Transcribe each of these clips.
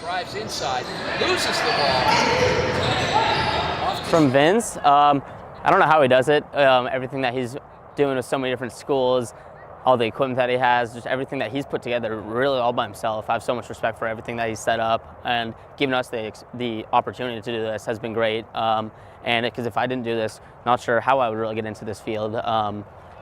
drives inside, loses the ball. From Vince, I don't know how he does it. Everything that he's doing with so many different schools, all the equipment that he has, just everything that he's put together really all by himself. I have so much respect for everything that he's set up, and giving us the opportunity to do this has been great. And because if I didn't do this, not sure how I would really get into this field.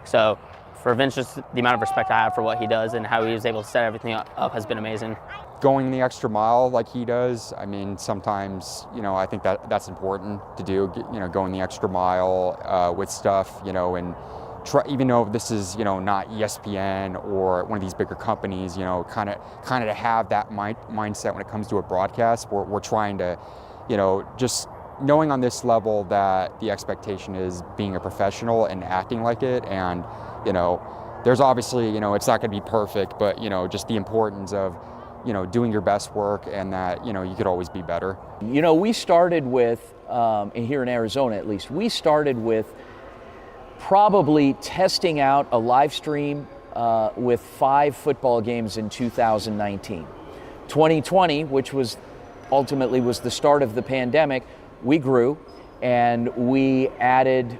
So for Vince, just the amount of respect I have for what he does and how he was able to set everything up has been amazing. Going the extra mile like he does, I mean, sometimes, I think that's important to do, going the extra mile with stuff, and try, even though this is, not ESPN or one of these bigger companies, kind of to have that mindset when it comes to a broadcast. We're trying to, just knowing on this level that the expectation is being a professional and acting like it. And, there's obviously, it's not going to be perfect, but, just the importance of, doing your best work, and that, you could always be better. We started with, here in Arizona at least, we started with probably testing out a live stream with 5 football games in 2019. 2020, which was ultimately was the start of the pandemic, we grew and we added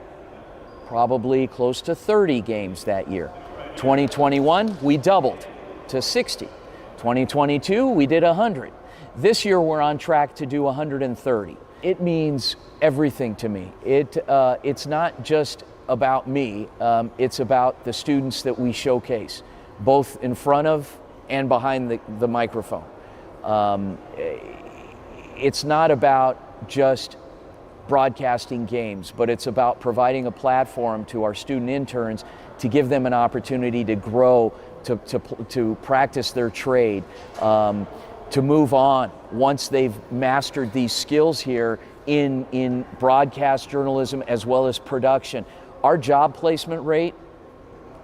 probably close to 30 games that year. 2021, we doubled to 60. 2022, we did 100. This year, we're on track to do 130. It means everything to me. It's not just about me. It's about the students that we showcase, both in front of and behind the microphone. It's not about just broadcasting games, but it's about providing a platform to our student interns to give them an opportunity to grow, to practice their trade, to move on once they've mastered these skills here in broadcast journalism as well as production. Our job placement rate,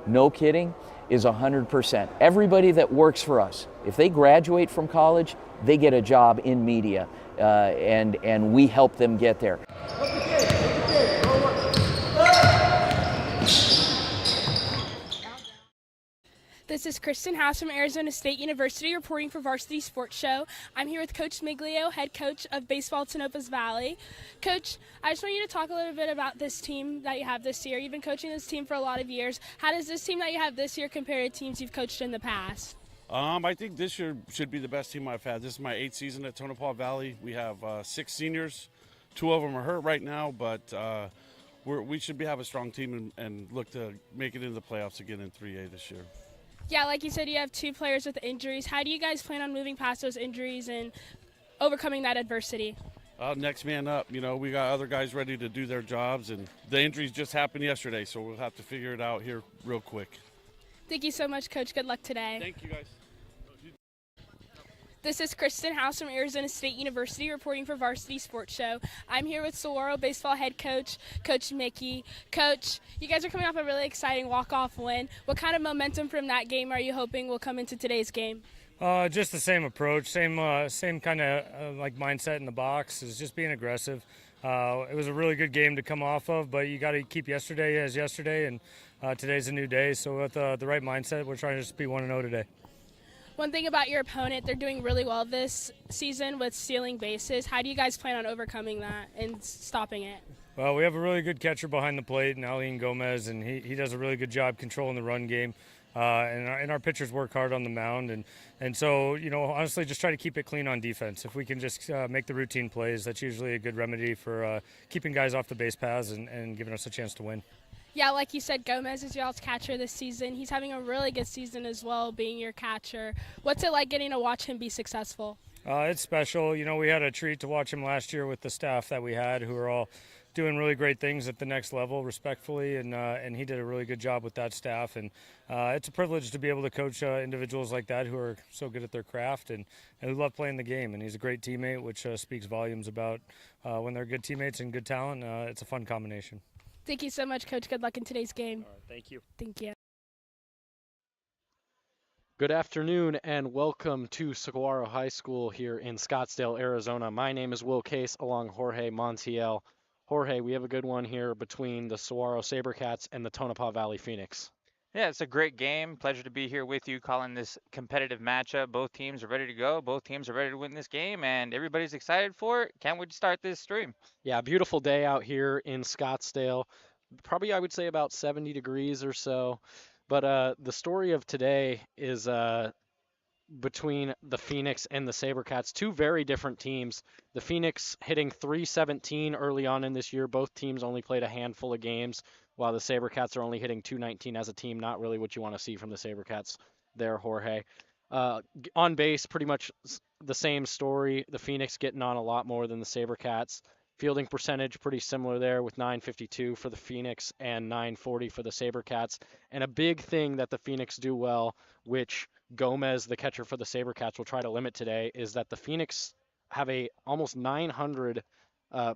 no kidding, is 100%. Everybody that works for us, if they graduate from college, they get a job in media, and we help them get there. This is Kristen House from Arizona State University reporting for Varsity Sports Show. I'm here with Coach Miglio, head coach of baseball Tonopah's Valley. Coach, I just want you to talk a little bit about this team that you have this year. You've been coaching this team for a lot of years. How does this team that you have this year compare to teams you've coached in the past? I think this year should be the best team I've had. This is my 8th season at Tonopah Valley. We have 6 seniors. 2 of them are hurt right now, but we should have a strong team and look to make it into the playoffs again in 3A this year. Yeah, like you said, you have 2 players with injuries. How do you guys plan on moving past those injuries and overcoming that adversity? Next man up. We got other guys ready to do their jobs, and the injuries just happened yesterday, so we'll have to figure it out here real quick. Thank you so much, Coach. Good luck today. Thank you, guys. This is Kristen House from Arizona State University reporting for Varsity Sports Show. I'm here with Saguaro baseball head coach, Coach Mickey. Coach, you guys are coming off a really exciting walk-off win. What kind of momentum from that game are you hoping will come into today's game? Just the same approach, same kind of mindset in the box, is just being aggressive. It was a really good game to come off of, but you got to keep yesterday as yesterday, and today's a new day. So with the right mindset, we're trying to just be 1-0 today. One thing about your opponent, they're doing really well this season with stealing bases. How do you guys plan on overcoming that and stopping it? Well, we have a really good catcher behind the plate, Aline Gomez, and he does a really good job controlling the run game. And our pitchers work hard on the mound. And so, honestly, just try to keep it clean on defense. If we can just make the routine plays, that's usually a good remedy for keeping guys off the base paths and giving us a chance to win. Yeah, like you said, Gomez is y'all's catcher this season. He's having a really good season as well, being your catcher. What's it like getting to watch him be successful? It's special. We had a treat to watch him last year with the staff that we had, who are all doing really great things at the next level, respectfully, and he did a really good job with that staff. And it's a privilege to be able to coach individuals like that who are so good at their craft and who love playing the game. And he's a great teammate, which speaks volumes about when they're good teammates and good talent. It's a fun combination. Thank you so much, Coach. Good luck in today's game. All right, thank you. Thank you. Good afternoon and welcome to Saguaro High School here in Scottsdale, Arizona. My name is Will Case along Jorge Montiel. Jorge, we have a good one here between the Saguaro Sabercats and the Tonopah Valley Phoenix. Yeah, it's a great game. Pleasure to be here with you calling this competitive matchup. Both teams are ready to go. Both teams are ready to win this game, and everybody's excited for it. Can't wait to start this stream. Yeah, beautiful day out here in Scottsdale. Probably I would say about 70 degrees or so. But the story of today is between the Phoenix and the SaberCats, two very different teams. The Phoenix hitting 317 early on in this year. Both teams only played a handful of games, while the SaberCats are only hitting 219 as a team. Not really what you want to see from the SaberCats there, Jorge. On base, pretty much the same story. The Phoenix getting on a lot more than the SaberCats. Fielding percentage pretty similar there with 952 for the Phoenix and 940 for the SaberCats. And a big thing that the Phoenix do well, which Gomez, the catcher for the SaberCats, will try to limit today, is that the Phoenix have a almost 900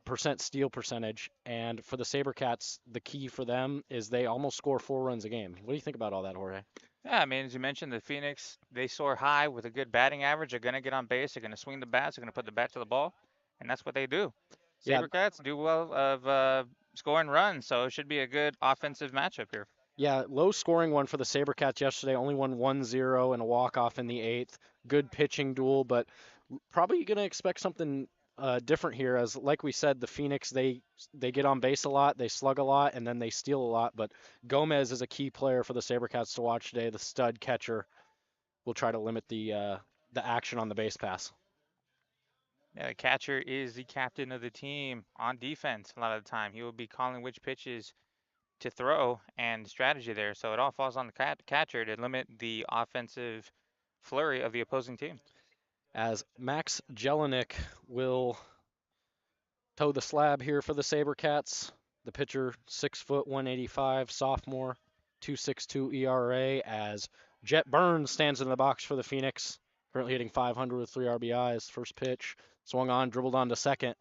percent steal percentage, and for the SaberCats, the key for them is they almost score 4 runs a game. What do you think about all that, Jorge? Yeah, I mean, as you mentioned, the Phoenix, they soar high with a good batting average. They're going to get on base. They're going to swing the bats. They're going to put the bat to the ball, and that's what they do. Yeah, SaberCats do well of scoring runs, so it should be a good offensive matchup here. yeah, low scoring one for the SaberCats yesterday. Only won 1-0 and a walk-off in the eighth. Good pitching duel, but probably going to expect something different here. As like we said, the Phoenix they get on base a lot, they slug a lot, and then they steal a lot. But Gomez is a key player for the SaberCats to watch today. The stud catcher will try to limit the action on the base pass. Yeah, the catcher is the captain of the team on defense a lot of the time. He will be calling which pitches to throw and strategy there. So it all falls on the catcher to limit the offensive flurry of the opposing team. As Max Jelinek will toe the slab here for the SaberCats. The pitcher, 6', 185, sophomore, 2.62 ERA. As Jet Burns stands in the box for the Phoenix, currently hitting 500 with 3 RBIs. First pitch, swung on, dribbled on to second.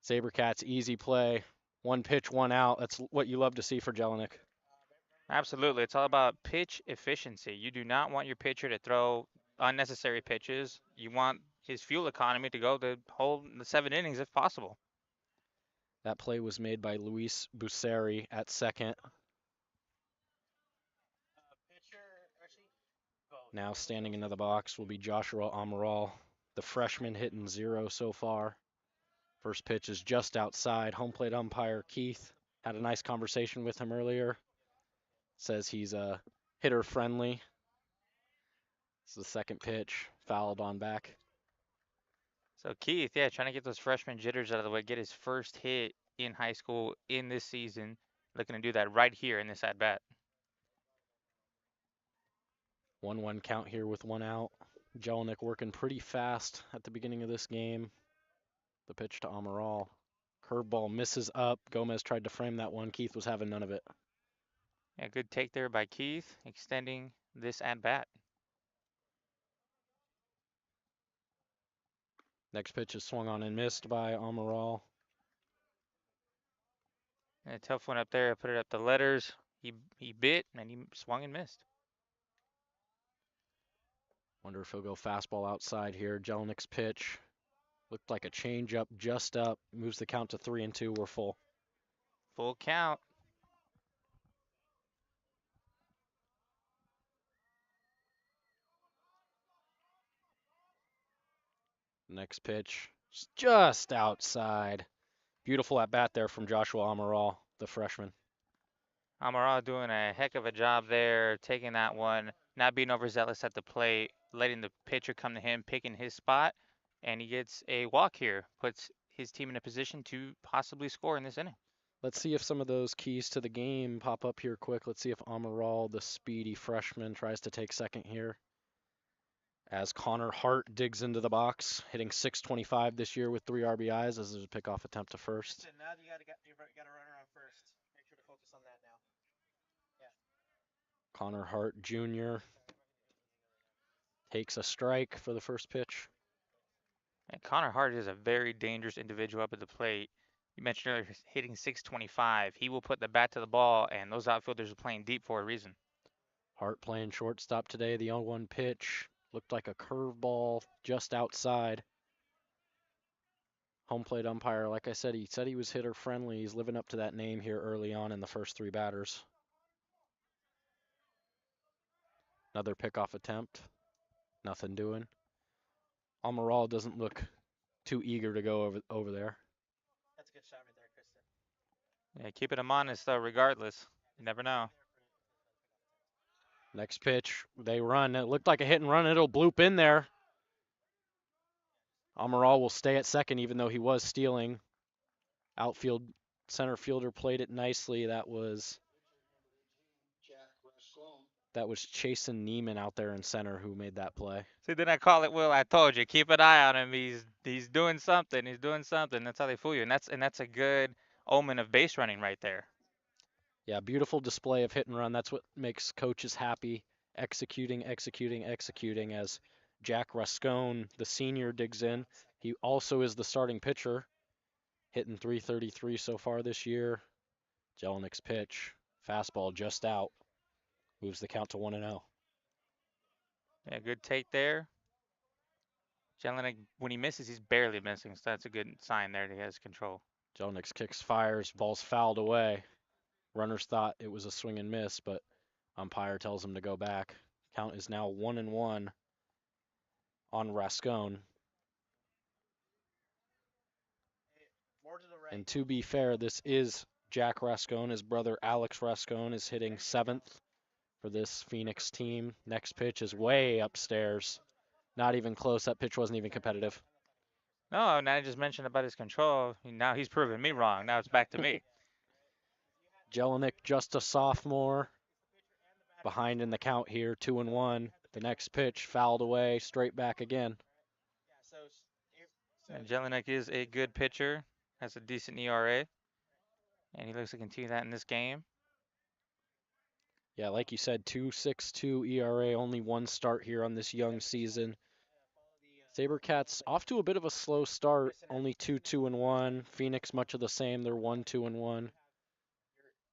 SaberCats, easy play. One pitch, one out. That's what you love to see for Jelinek. Absolutely. It's all about pitch efficiency. You do not want your pitcher to throw unnecessary pitches. You want his fuel economy to go the whole 7 innings if possible. That play was made by Luis Busseri at second. Now standing into the box will be Joshua Amaral, the freshman, hitting 0 so far. First pitch is just outside. Home plate umpire Keith had a nice conversation with him earlier. Says he's hitter friendly. This is the second pitch, fouled on back. So Keith, yeah, trying to get those freshman jitters out of the way, get his first hit in high school in this season. Looking to do that right here in this at bat. 1-1 count here with one out. Jelinek working pretty fast at the beginning of this game. The pitch to Amaral. Curveball misses up. Gomez tried to frame that one. Keith was having none of it. Yeah, good take there by Keith, extending this at bat. Next pitch is swung on and missed by Amaral. And a tough one up there. I put it up the letters. He bit and he swung and missed. Wonder if he'll go fastball outside here. Jelinek's pitch looked like a changeup, just up. Moves the count to 3-2. We're full. Full count. Next pitch, just outside. Beautiful at bat there from Joshua Amaral, the freshman. Amaral doing a heck of a job there, taking that one, not being overzealous at the plate, letting the pitcher come to him, picking his spot, and he gets a walk here, puts his team in a position to possibly score in this inning. Let's see if some of those keys to the game pop up here quick. Let's see if Amaral, the speedy freshman, tries to take second here. As Connor Hart digs into the box, hitting 625 this year with 3 RBIs as there's a pickoff attempt to first. Now you got a runner on first. Make sure to focus on that now. Connor Hart Jr. takes a strike for the first pitch. And Connor Hart is a very dangerous individual up at the plate. You mentioned earlier hitting 625. He will put the bat to the ball, and those outfielders are playing deep for a reason. Hart playing shortstop today. The 0-1 pitch looked like a curveball just outside. Home plate umpire, like I said, he said he was hitter friendly. He's living up to that name here early on in the first 3 batters. Another pickoff attempt. Nothing doing. Amaral doesn't look too eager to go over there. That's a good shot right there, Kristen. Yeah, keeping him honest though, regardless. You never know. Next pitch, they run. It looked like a hit and run. It'll bloop in there. Amaral will stay at second even though he was stealing. Outfield center fielder played it nicely. That was Chasen Neiman out there in center who made that play. See, then I call it, Will. I told you, keep an eye on him. He's doing something. He's doing something. That's how they fool you, and that's a good omen of base running right there. Yeah, beautiful display of hit and run. That's what makes coaches happy. Executing as Jack Rascone, the senior, digs in. He also is the starting pitcher, hitting .333 so far this year. Jelinik's pitch, fastball just out, moves the count to 1-0. Yeah, good take there. Jelinek, when he misses, he's barely missing, so that's a good sign there that he has control. Jelinik's kicks, fires, ball's fouled away. Runners thought it was a swing and miss, but umpire tells him to go back. Count is now 1-1 on Rascone. And to be fair, this is Jack Rascone. His brother Alex Rascone is hitting 7th for this Phoenix team. Next pitch is way upstairs. Not even close. That pitch wasn't even competitive. No, and I just mentioned about his control. Now he's proving me wrong. Now it's back to me. Jelinek, just a sophomore. Behind in the count here, 2-1. The next pitch fouled away, straight back again. And Jelinek is a good pitcher, has a decent ERA, and he looks to continue that in this game. Yeah, like you said, 2.62 ERA, only one start here on this young season. Sabercats off to a bit of a slow start, only 2-2-1. Phoenix, much of the same, they're 1-2-1.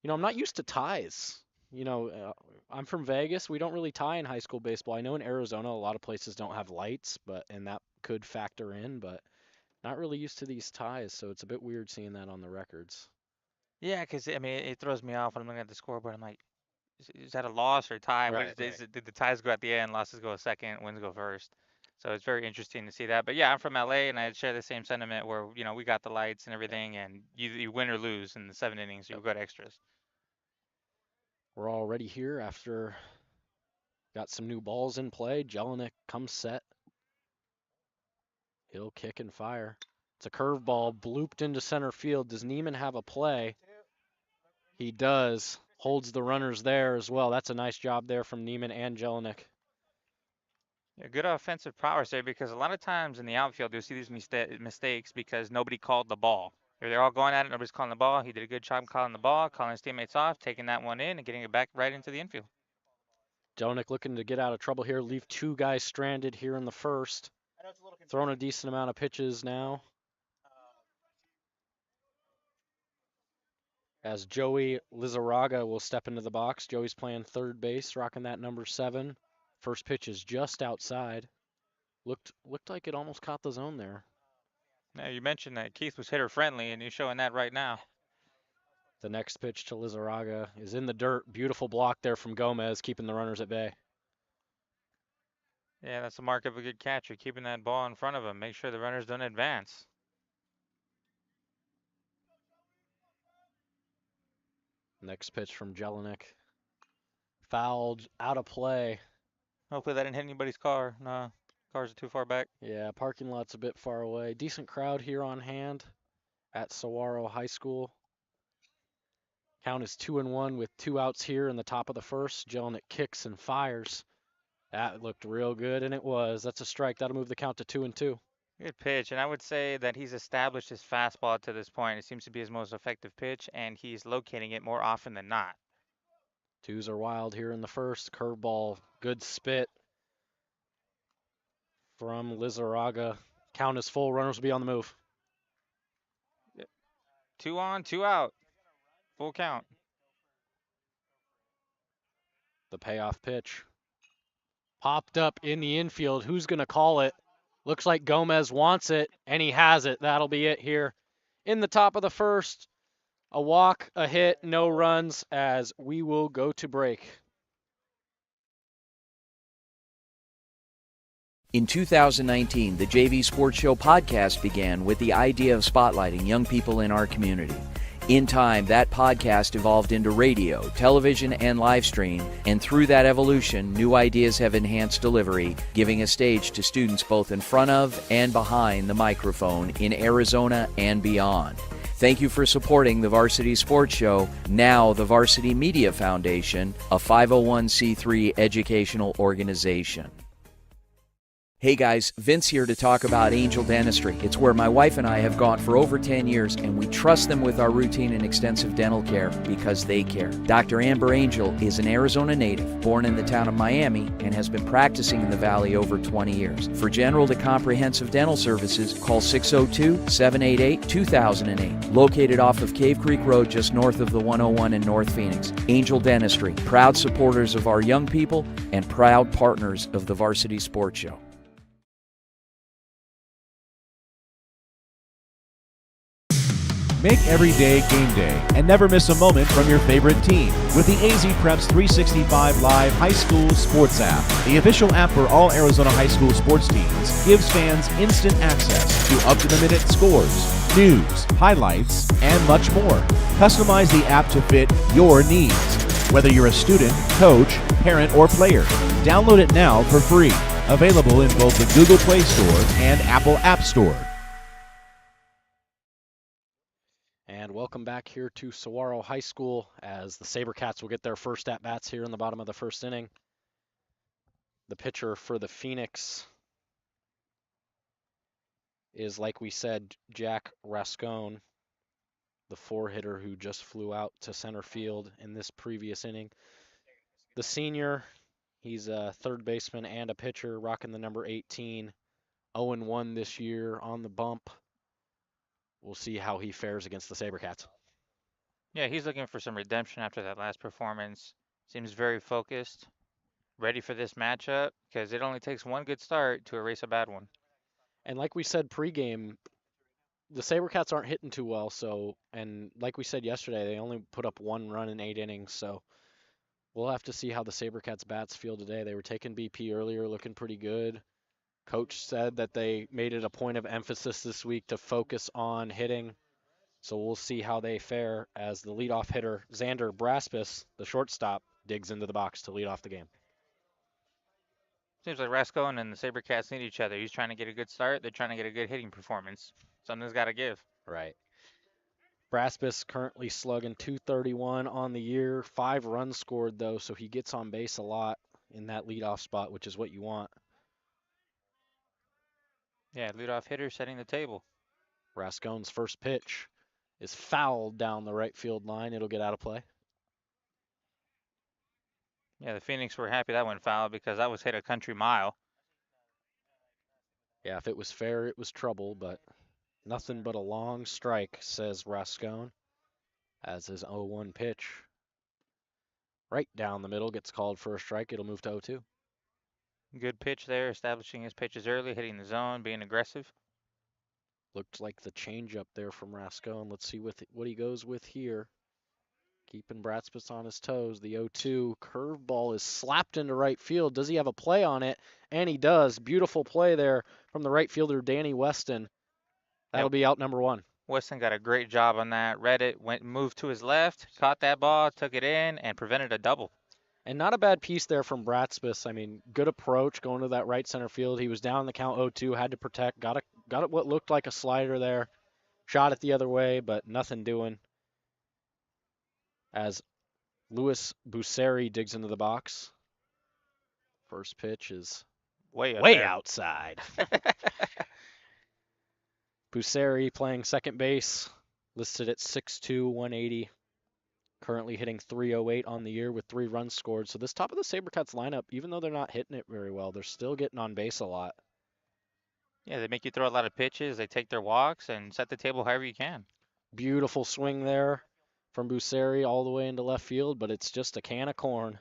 You know, I'm not used to ties. You know, I'm from Vegas. We don't really tie in high school baseball. I know in Arizona, a lot of places don't have lights, and that could factor in, but not really used to these ties, so it's a bit weird seeing that on the records. Yeah, because I mean, it throws me off when I'm looking at the scoreboard. I'm like, is that a loss or a tie? Right. Did the ties go at the end, losses go second, wins go first? So it's very interesting to see that. But yeah, I'm from LA, and I share the same sentiment where we got the lights and everything, and you win or lose in the 7 innings, you go to extras. We're already here after got some new balls in play. Jelinek comes set. He'll kick and fire. It's a curveball blooped into center field. Does Neiman have a play? He does. Holds the runners there as well. That's a nice job there from Neiman and Jelinek. Yeah, good offensive prowess there, because a lot of times in the outfield you'll see these mistakes because nobody called the ball. They're all going at it, nobody's calling the ball. He did a good job calling the ball, calling his teammates off, taking that one in, and getting it back right into the infield. Jelinek looking to get out of trouble here, leave two guys stranded here in the first. Throwing a decent amount of pitches now. As Joey Lizarraga will step into the box. Joey's playing third base, rocking that number 7. First pitch is just outside. Looked like it almost caught the zone there. Now, you mentioned that Keith was hitter friendly, and he's showing that right now. The next pitch to Lizarraga is in the dirt. Beautiful block there from Gomez, keeping the runners at bay. Yeah, that's the mark of a good catcher, keeping that ball in front of him. Make sure the runners don't advance. Next pitch from Jelinek. Fouled, out of play. Hopefully that didn't hit anybody's car. No, cars are too far back. Yeah, parking lot's a bit far away. Decent crowd here on hand at Saguaro High School. Count is 2-1 with 2 outs here in the top of the first. Jelinek kicks and fires. That looked real good, and it was. That's a strike. That'll move the count to 2-2. Good pitch, and I would say that he's established his fastball to this point. It seems to be his most effective pitch, and he's locating it more often than not. 2s are wild here in the first. Curveball, good spit from Lizarraga. Count is full. Runners will be on the move. 2 on, 2 out. Full count. The payoff pitch. Popped up in the infield. Who's going to call it? Looks like Gomez wants it, and he has it. That'll be it here in the top of the first. A walk, a hit, no runs, as we will go to break. In 2019, the JV Sports Show podcast began with the idea of spotlighting young people in our community. In time, that podcast evolved into radio, television, and live stream, and through that evolution, new ideas have enhanced delivery, giving a stage to students both in front of and behind the microphone in Arizona and beyond. Thank you for supporting the Varsity Sports Show, now the Varsity Media Foundation, a 501c3 educational organization. Hey guys, Vince here to talk about Angel Dentistry. It's where my wife and I have gone for over 10 years, and we trust them with our routine and extensive dental care because they care. Dr. Amber Angel is an Arizona native, born in the town of Miami, and has been practicing in the Valley over 20 years. For general to comprehensive dental services, call 602-788-2008. Located off of Cave Creek Road just north of the 101 in North Phoenix. Angel Dentistry, proud supporters of our young people and proud partners of the Varsity Sports Show. Make every day game day and never miss a moment from your favorite team with the AZ Preps 365 Live High School Sports app. The official app for all Arizona high school sports teams gives fans instant access to up-to-the-minute scores, news, highlights, and much more. Customize the app to fit your needs, whether you're a student, coach, parent, or player. Download it now for free. Available in both the Google Play Store and Apple App Store. And welcome back here to Saguaro High School as the SaberCats will get their first at-bats here in the bottom of the first inning. The pitcher for the Phoenix is, like we said, Jack Rascone, the four-hitter who just flew out to center field in this previous inning. The senior, he's a third baseman and a pitcher, rocking the number 18, 0-1 this year on the bump. We'll see how he fares against the SaberCats. Yeah, he's looking for some redemption after that last performance. Seems very focused, ready for this matchup, because it only takes one good start to erase a bad one. And like we said pregame, the SaberCats aren't hitting too well, and like we said yesterday, they only put up 1 run in 8 innings, so we'll have to see how the SaberCats bats feel today. They were taking BP earlier, looking pretty good. Coach said that they made it a point of emphasis this week to focus on hitting. So we'll see how they fare as the leadoff hitter, Xander Braspis, the shortstop, digs into the box to lead off the game. Seems like Rascone and the SaberCats need each other. He's trying to get a good start. They're trying to get a good hitting performance. Something's got to give. Right. Braspis currently slugging .231 on the year. 5 runs scored, though, so he gets on base a lot in that leadoff spot, which is what you want. Yeah, leadoff hitter setting the table. Rascone's first pitch is fouled down the right field line. It'll get out of play. Yeah, the Phoenix were happy that went foul because that was hit a country mile. Yeah, if it was fair, it was trouble, but nothing but a long strike, says Rascone, as his 0-1 pitch right down the middle gets called for a strike. It'll move to 0-2. Good pitch there, establishing his pitches early, hitting the zone, being aggressive. Looked like the changeup there from Rascone. Let's see what he goes with here. Keeping Braspis on his toes. The 0-2 curveball is slapped into right field. Does he have a play on it? And he does. Beautiful play there from the right fielder, Danny Weston. That'll be out number 1. Weston got a great job on that. Read it, moved to his left, caught that ball, took it in, and prevented a double. And not a bad piece there from Braspis. I mean, good approach going to that right center field. He was down the count 0-2, had to protect, got it what looked like a slider there. Shot it the other way, but nothing doing. As Luis Busseri digs into the box. First pitch is way outside. Busseri playing second base, listed at 6'2", 180. Currently hitting .308 on the year with 3 runs scored. So this top of the SaberCats lineup, even though they're not hitting it very well, they're still getting on base a lot. Yeah, they make you throw a lot of pitches. They take their walks and set the table however you can. Beautiful swing there from Busseri all the way into left field, but it's just a can of corn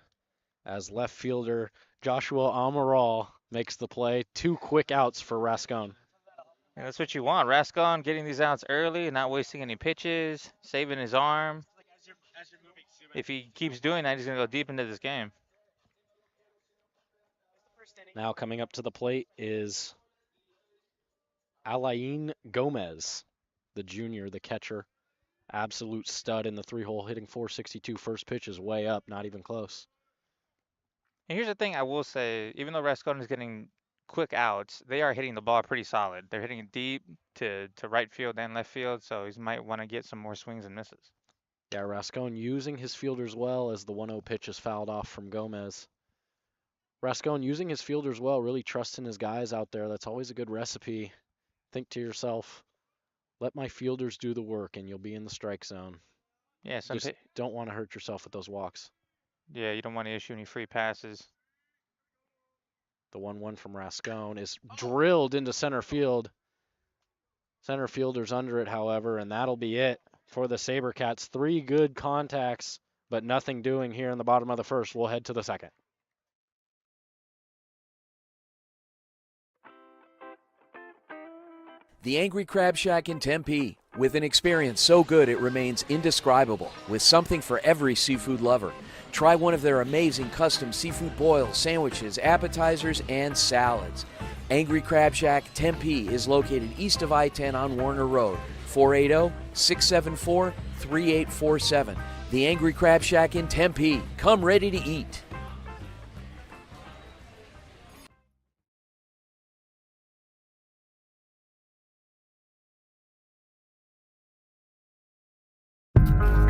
as left fielder Joshua Amaral makes the play. 2 quick outs for Rascone. Yeah, that's what you want. Rascone getting these outs early, not wasting any pitches, saving his arm. If he keeps doing that, he's going to go deep into this game. Now coming up to the plate is Alain Gomez, the junior, the catcher. Absolute stud in the 3-hole, hitting 462. First pitch is way up, not even close. And here's the thing I will say, even though Rascon is getting quick outs, they are hitting the ball pretty solid. They're hitting it deep to right field and left field, so he might want to get some more swings and misses. Yeah, Rascon using his fielders well as the 1-0 pitch is fouled off from Gomez. Rascon using his fielders well, really trusting his guys out there. That's always a good recipe. Think to yourself, let my fielders do the work and you'll be in the strike zone. Yeah, Just don't want to hurt yourself with those walks. Yeah, you don't want to issue any free passes. The 1-1 from Rascon is drilled into center field. Center fielder's under it, however, and that'll be it for the SaberCats. 3 good contacts, but nothing doing here in the bottom of the first. We'll head to the second. The Angry Crab Shack in Tempe, with an experience so good it remains indescribable, with something for every seafood lover. Try one of their amazing custom seafood boils, sandwiches, appetizers, and salads. Angry Crab Shack Tempe is located east of I-10 on Warner Road, 480-674-3847. The Angry Crab Shack in Tempe. Come ready to eat.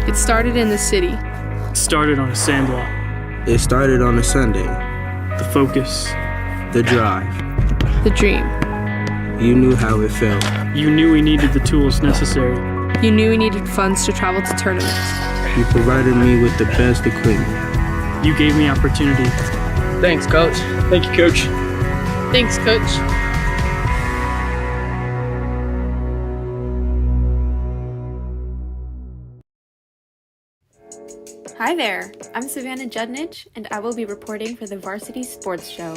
It started in the city. It started on a sandlot. It started on a Sunday. The focus. The drive. The dream. You knew how it felt. You knew we needed the tools necessary. You knew we needed funds to travel to tournaments. You provided me with the best equipment. You gave me opportunity. Thanks, Coach. Thank you, Coach. Thanks, Coach. Hi there, I'm Savannah Judnich, and I will be reporting for the Varsity Sports Show.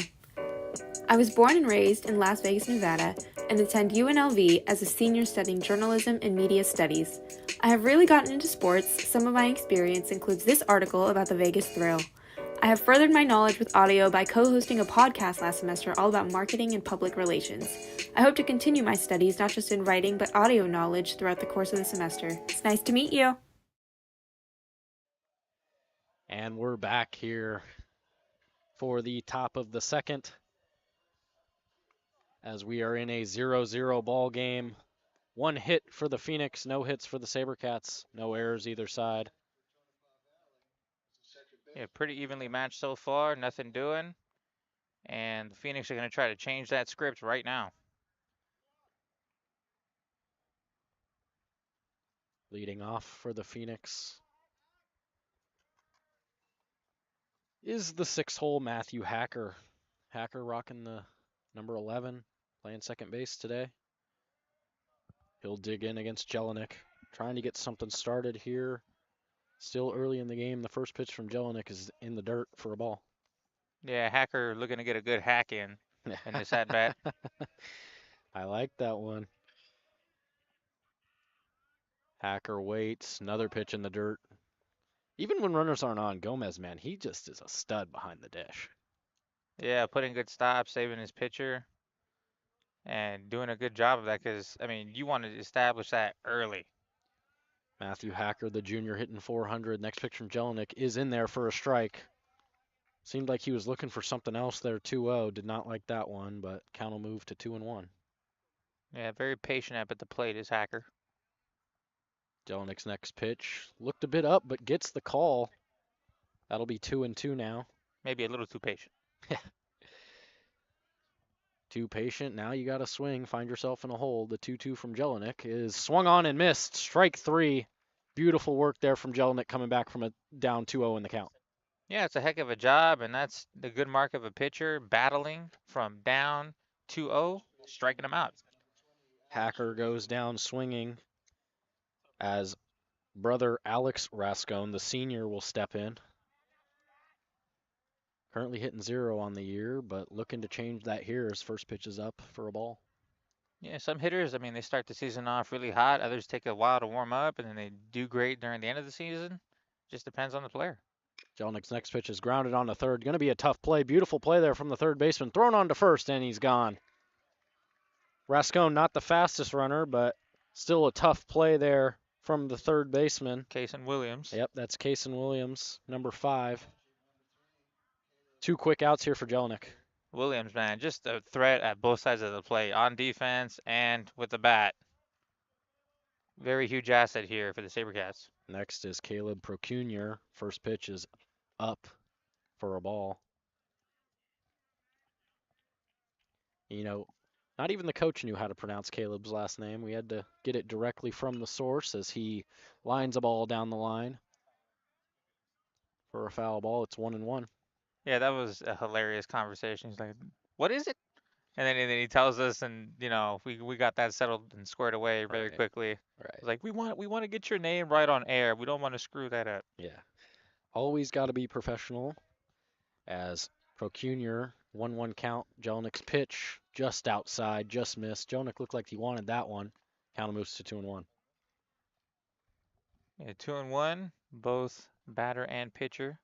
I was born and raised in Las Vegas, Nevada, and attend UNLV as a senior studying journalism and media studies. I have really gotten into sports. Some of my experience includes this article about the Vegas Thrill. I have furthered my knowledge with audio by co-hosting a podcast last semester all about marketing and public relations. I hope to continue my studies not just in writing but audio knowledge throughout the course of the semester. It's nice to meet you. And we're back here for the top of the second as we are in a 0-0 ball game. 1 hit for the Phoenix, no hits for the SaberCats, no errors either side. Yeah, pretty evenly matched so far, nothing doing. And the Phoenix are going to try to change that script right now. Leading off for the Phoenix is the 6-hole Matthew Hacker. Hacker rocking the number 11, playing second base today. He'll dig in against Jelinek, trying to get something started here. Still early in the game. The first pitch from Jelinek is in the dirt for a ball. Yeah, Hacker looking to get a good hack in this at-bat. I like that one. Hacker waits, another pitch in the dirt. Even when runners aren't on, Gomez, man, he just is a stud behind the dish. Yeah, putting good stops, saving his pitcher, and doing a good job of that because, I mean, you want to establish that early. Matthew Hacker, the junior, hitting 400. Next pitch from Jelinek is in there for a strike. Seemed like he was looking for something else there, 2-0. Did not like that one, but count will move to 2-1. Yeah, very patient up at the plate is Hacker. Jelinek's next pitch looked a bit up, but gets the call. That'll be 2-2 now. Maybe a little too patient. Too patient. Now you got to swing. Find yourself in a hole. The 2-2 from Jelinek is swung on and missed. Strike 3. Beautiful work there from Jelinek coming back from a down 2-0 in the count. Yeah, it's a heck of a job, and that's the good mark of a pitcher, battling from down 2-0, striking them out. Hacker goes down swinging as brother Alex Rascon, the senior, will step in. Currently hitting 0 on the year, but looking to change that here as first pitch is up for a ball. Yeah, some hitters, I mean, they start the season off really hot. Others take a while to warm up, and then they do great during the end of the season. Just depends on the player. Jelenick's next pitch is grounded on to third. Going to be a tough play. Beautiful play there from the third baseman. Thrown on to first, and he's gone. Rascone, not the fastest runner, but still a tough play there from the third baseman. Kason Williams. Yep, that's Kason Williams, number 5. 2 quick outs here for Jelinek. Williams, man, just a threat at both sides of the plate, on defense and with the bat. Very huge asset here for the SaberCats. Next is Caleb Procunior. First pitch is up for a ball. You know, not even the coach knew how to pronounce Caleb's last name. We had to get it directly from the source as he lines a ball down the line for a foul ball. It's 1-1. Yeah, that was a hilarious conversation. He's like, "What is it?" And then he tells us, and we got that settled and squared away very quickly. Right. It's like we want to get your name right on air. We don't want to screw that up. Yeah. Always got to be professional. As Procunior, 1-1 count. Jelenek's pitch just outside, just missed. Jelinek looked like he wanted that one. Count moves to 2-1. Yeah, 2-1, both batter and pitcher.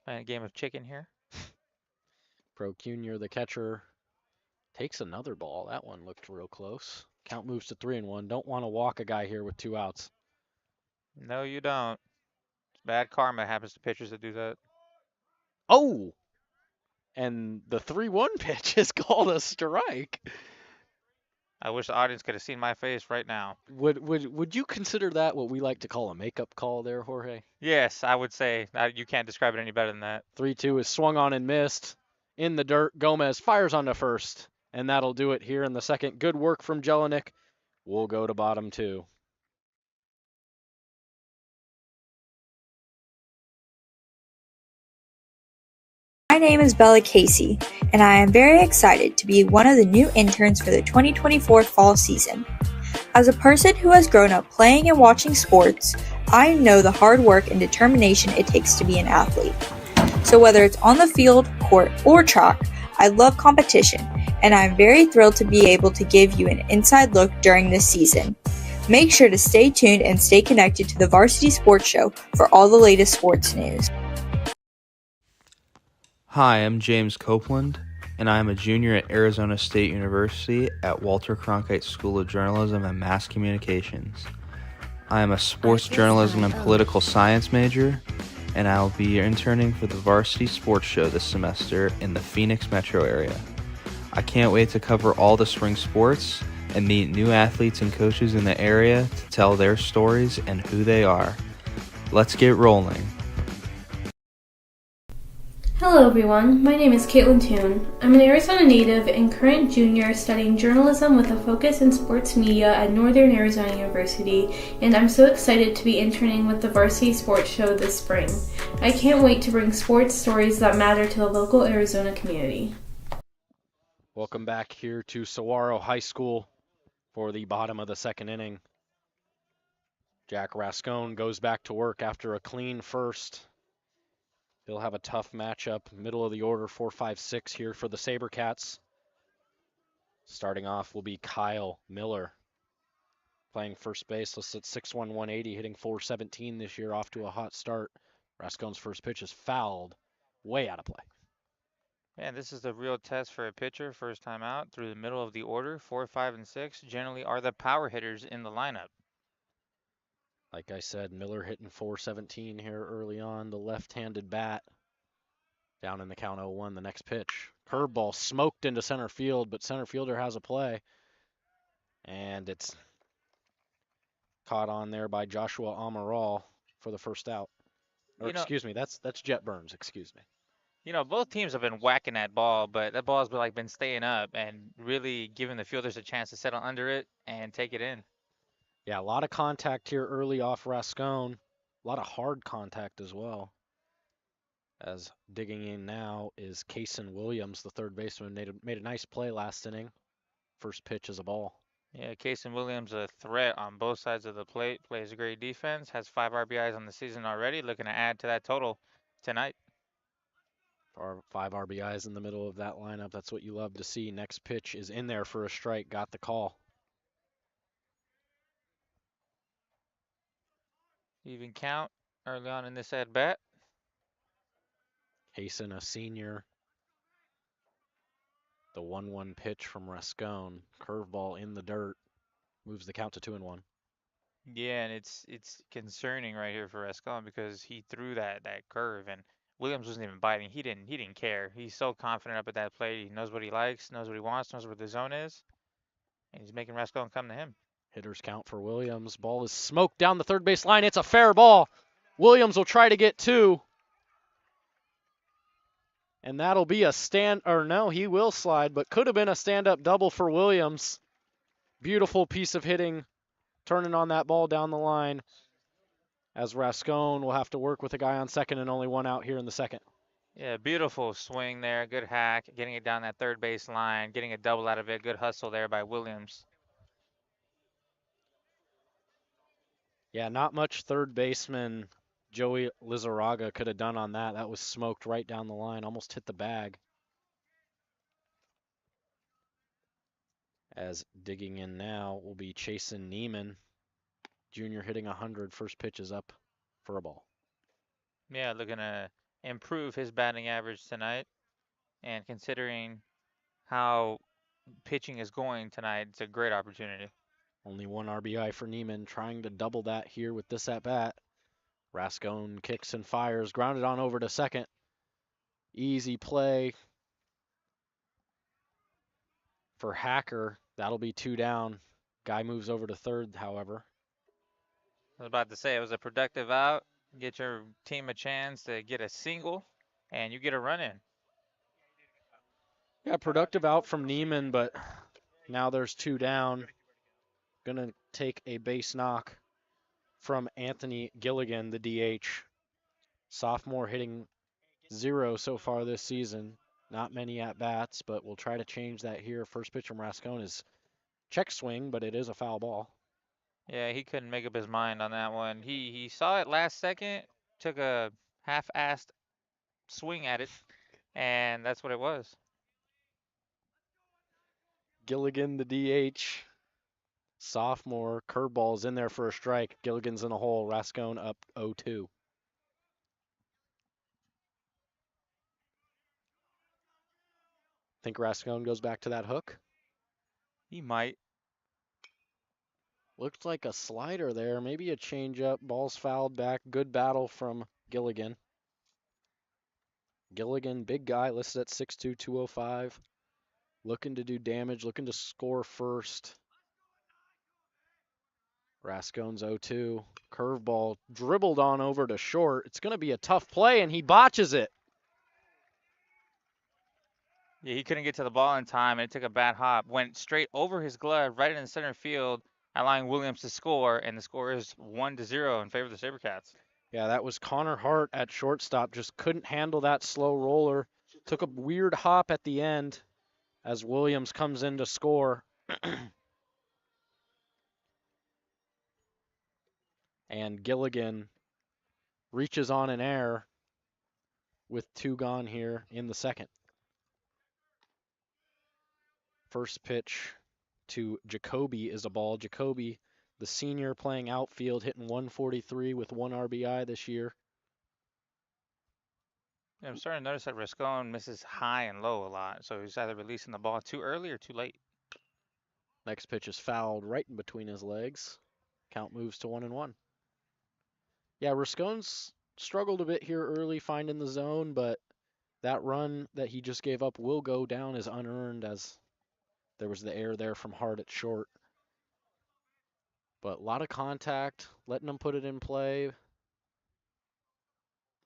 Playing a game of chicken here. Procunior, the catcher, takes another ball. That one looked real close. Count moves to 3-1. Don't want to walk a guy here with 2 outs. No, you don't. It's bad karma happens to pitchers that do that. Oh! And the 3-1 pitch is called a strike. I wish the audience could have seen my face right now. Would you consider that what we like to call a makeup call there, Jorge? Yes, I would say. You can't describe it any better than that. 3-2 is swung on and missed. In the dirt, Gomez fires on to first. And that'll do it here in the second. Good work from Jelinek. We'll go to bottom 2. My name is Bella Casey, and I am very excited to be one of the new interns for the 2024 fall season. As a person who has grown up playing and watching sports, I know the hard work and determination it takes to be an athlete. So whether it's on the field, court, or track, I love competition, and I'm very thrilled to be able to give you an inside look during this season. Make sure to stay tuned and stay connected to the Varsity Sports Show for all the latest sports news. Hi, I'm James Copeland, and I am a junior at Arizona State University at Walter Cronkite School of Journalism and Mass Communications. I am a sports journalism and political science major, and I will be interning for the Varsity Sports Show this semester in the Phoenix metro area. I can't wait to cover all the spring sports and meet new athletes and coaches in the area to tell their stories and who they are. Let's get rolling. Hello everyone, my name is Caitlin Toon. I'm an Arizona native and current junior studying journalism with a focus in sports media at Northern Arizona University, and I'm so excited to be interning with the Varsity Sports Show this spring. I can't wait to bring sports stories that matter to the local Arizona community. Welcome back here to Saguaro High School for the bottom of the second inning. Jack Rascone goes back to work after a clean first. He'll have a tough matchup, middle of the order, 4-5-6 here for the SaberCats. Starting off will be Kyle Miller, playing first base. Let's at 6'1", 180, hitting .417 this year, off to a hot start. Rascone's first pitch is fouled, way out of play. Man, this is the real test for a pitcher, first time out, through the middle of the order. 4, 5, and 6 generally are the power hitters in the lineup. Like I said, Miller hitting .417 here early on. The left-handed bat down in the count 0-1. The next pitch. Curveball smoked into center field, but center fielder has a play. And it's caught on there by Joshua Amaral for the first out. Or excuse me, that's Jet Burns, excuse me. You know, both teams have been whacking that ball, but that ball's been staying up and really giving the fielders a chance to settle under it and take it in. Yeah, a lot of contact here early off Rascone. A lot of hard contact as well. As digging in now is Kason Williams, the third baseman, made a nice play last inning. First pitch is a ball. Yeah, Kason Williams, a threat on both sides of the plate, plays a great defense, has 5 RBIs on the season already, looking to add to that total tonight. 5 RBIs in the middle of that lineup. That's what you love to see. Next pitch is in there for a strike. Got the call. Even count early on in this at bat. Hasten, a senior. The 1-1 pitch from Rascone. Curveball in the dirt. Moves the count to 2-1. Yeah, and it's concerning right here for Escalon because he threw that curve and Williams wasn't even biting. He didn't care. He's so confident up at that plate. He knows what he likes, knows what he wants, knows where the zone is, and he's making Rascone come to him. Hitters count for Williams. Ball is smoked down the third base line. It's a fair ball. Williams will try to get 2. And that'll be a he will slide, but could have been a stand-up double for Williams. Beautiful piece of hitting, turning on that ball down the line, as Rascone will have to work with a guy on second and only 1 out here in the second. Yeah, beautiful swing there. Good hack, getting it down that third base line, getting a double out of it. Good hustle there by Williams. Yeah, not much third baseman Joey Lizarraga could have done on that. That was smoked right down the line, almost hit the bag. As digging in now will be Chasen Neiman, junior, hitting 100. First pitch is up for a ball. Yeah, looking to improve his batting average tonight. And considering how pitching is going tonight, it's a great opportunity. Only 1 RBI for Neiman, trying to double that here with this at-bat. Rascone kicks and fires, grounded on over to second. Easy play for Hacker. That'll be 2 down. Guy moves over to third, however. I was about to say, it was a productive out. Get your team a chance to get a single, and you get a run in. Yeah, productive out from Neiman, but now there's 2 down. Gonna take a base knock from Anthony Gilligan, the DH. Sophomore hitting 0 so far this season. Not many at-bats, but we'll try to change that here. First pitch from Rascone is check swing, but it is a foul ball. Yeah, he couldn't make up his mind on that one. He saw it last second, took a half-assed swing at it, and that's what it was. Gilligan, the DH. Sophomore, curveball's in there for a strike. Gilligan's in a hole. Rascone up 0-2. Think Rascone goes back to that hook? He might. Looked like a slider there, maybe a changeup. Ball's fouled back. Good battle from Gilligan. Gilligan, big guy, listed at 6'2", 205. Looking to do damage, looking to score first. Rascone's 0-2. Curveball dribbled on over to short. It's going to be a tough play, and he botches it. Yeah, he couldn't get to the ball in time, and it took a bad hop. Went straight over his glove, right in the center field, allowing Williams to score, and the score is 1-0 in favor of the SaberCats. Yeah, that was Connor Hart at shortstop. Just couldn't handle that slow roller. Took a weird hop at the end as Williams comes in to score. And Gilligan reaches on an error with 2 gone here in the second. First pitch to Jacoby is a ball. Jacoby, the senior, playing outfield, hitting 143 with 1 RBI this year. Yeah, I'm starting to notice that Rascone misses high and low a lot, so he's either releasing the ball too early or too late. Next pitch is fouled right in between his legs. Count moves to 1-1. Yeah, Rascone's struggled a bit here early finding the zone, but that run that he just gave up will go down as unearned, as there was the error there from Hart at short. But a lot of contact, letting him put it in play.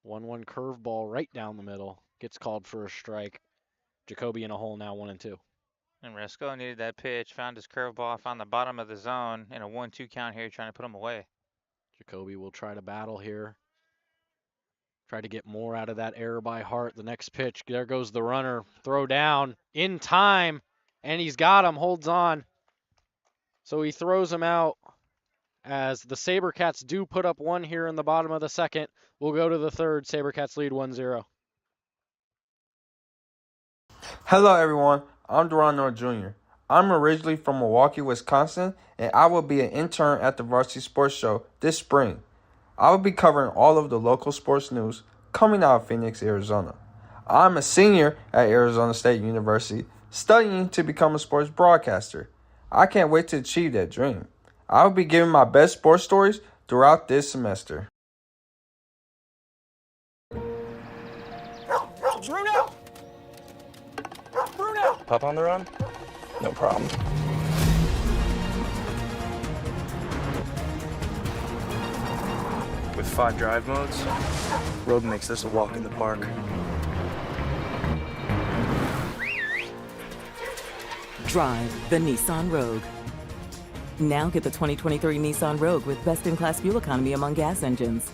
1-1 curveball right down the middle. Gets called for a strike. Jacoby in a hole now, 1-2. And Rascone needed that pitch, found his curveball, found the bottom of the zone in a 1-2 count here, trying to put him away. Jacoby will try to battle here. Try to get more out of that error by Hart. The next pitch, there goes the runner. Throw down in time, and he's got him, holds on. So he throws him out as the SaberCats do put up 1 here in the bottom of the second. We'll go to the third. SaberCats lead 1-0. Hello, everyone. I'm Duran Noor Jr. I'm originally from Milwaukee, Wisconsin, and I will be an intern at the Varsity Sports Show this spring. I will be covering all of the local sports news coming out of Phoenix, Arizona. I'm a senior at Arizona State University, studying to become a sports broadcaster. I can't wait to achieve that dream. I will be giving my best sports stories throughout this semester. Bruno! Bruno! Pup on the run? No problem. With 5 drive modes, road makes this a walk in the park. Drive the Nissan Rogue. Now get the 2023 Nissan Rogue with best-in-class fuel economy among gas engines.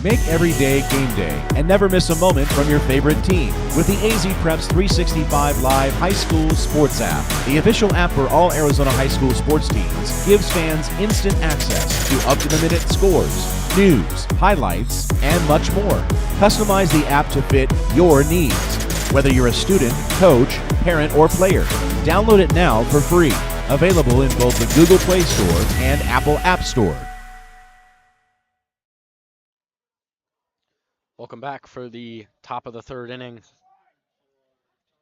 Make every day game day and never miss a moment from your favorite team with the AZ Preps 365 Live High School Sports app. The official app for all Arizona high school sports teams gives fans instant access to up-to-the-minute scores, news, highlights, and much more. Customize the app to fit your needs, whether you're a student, coach, parent, or player. Download it now for free. Available in both the Google Play Store and Apple App Store. Welcome back for the top of the third inning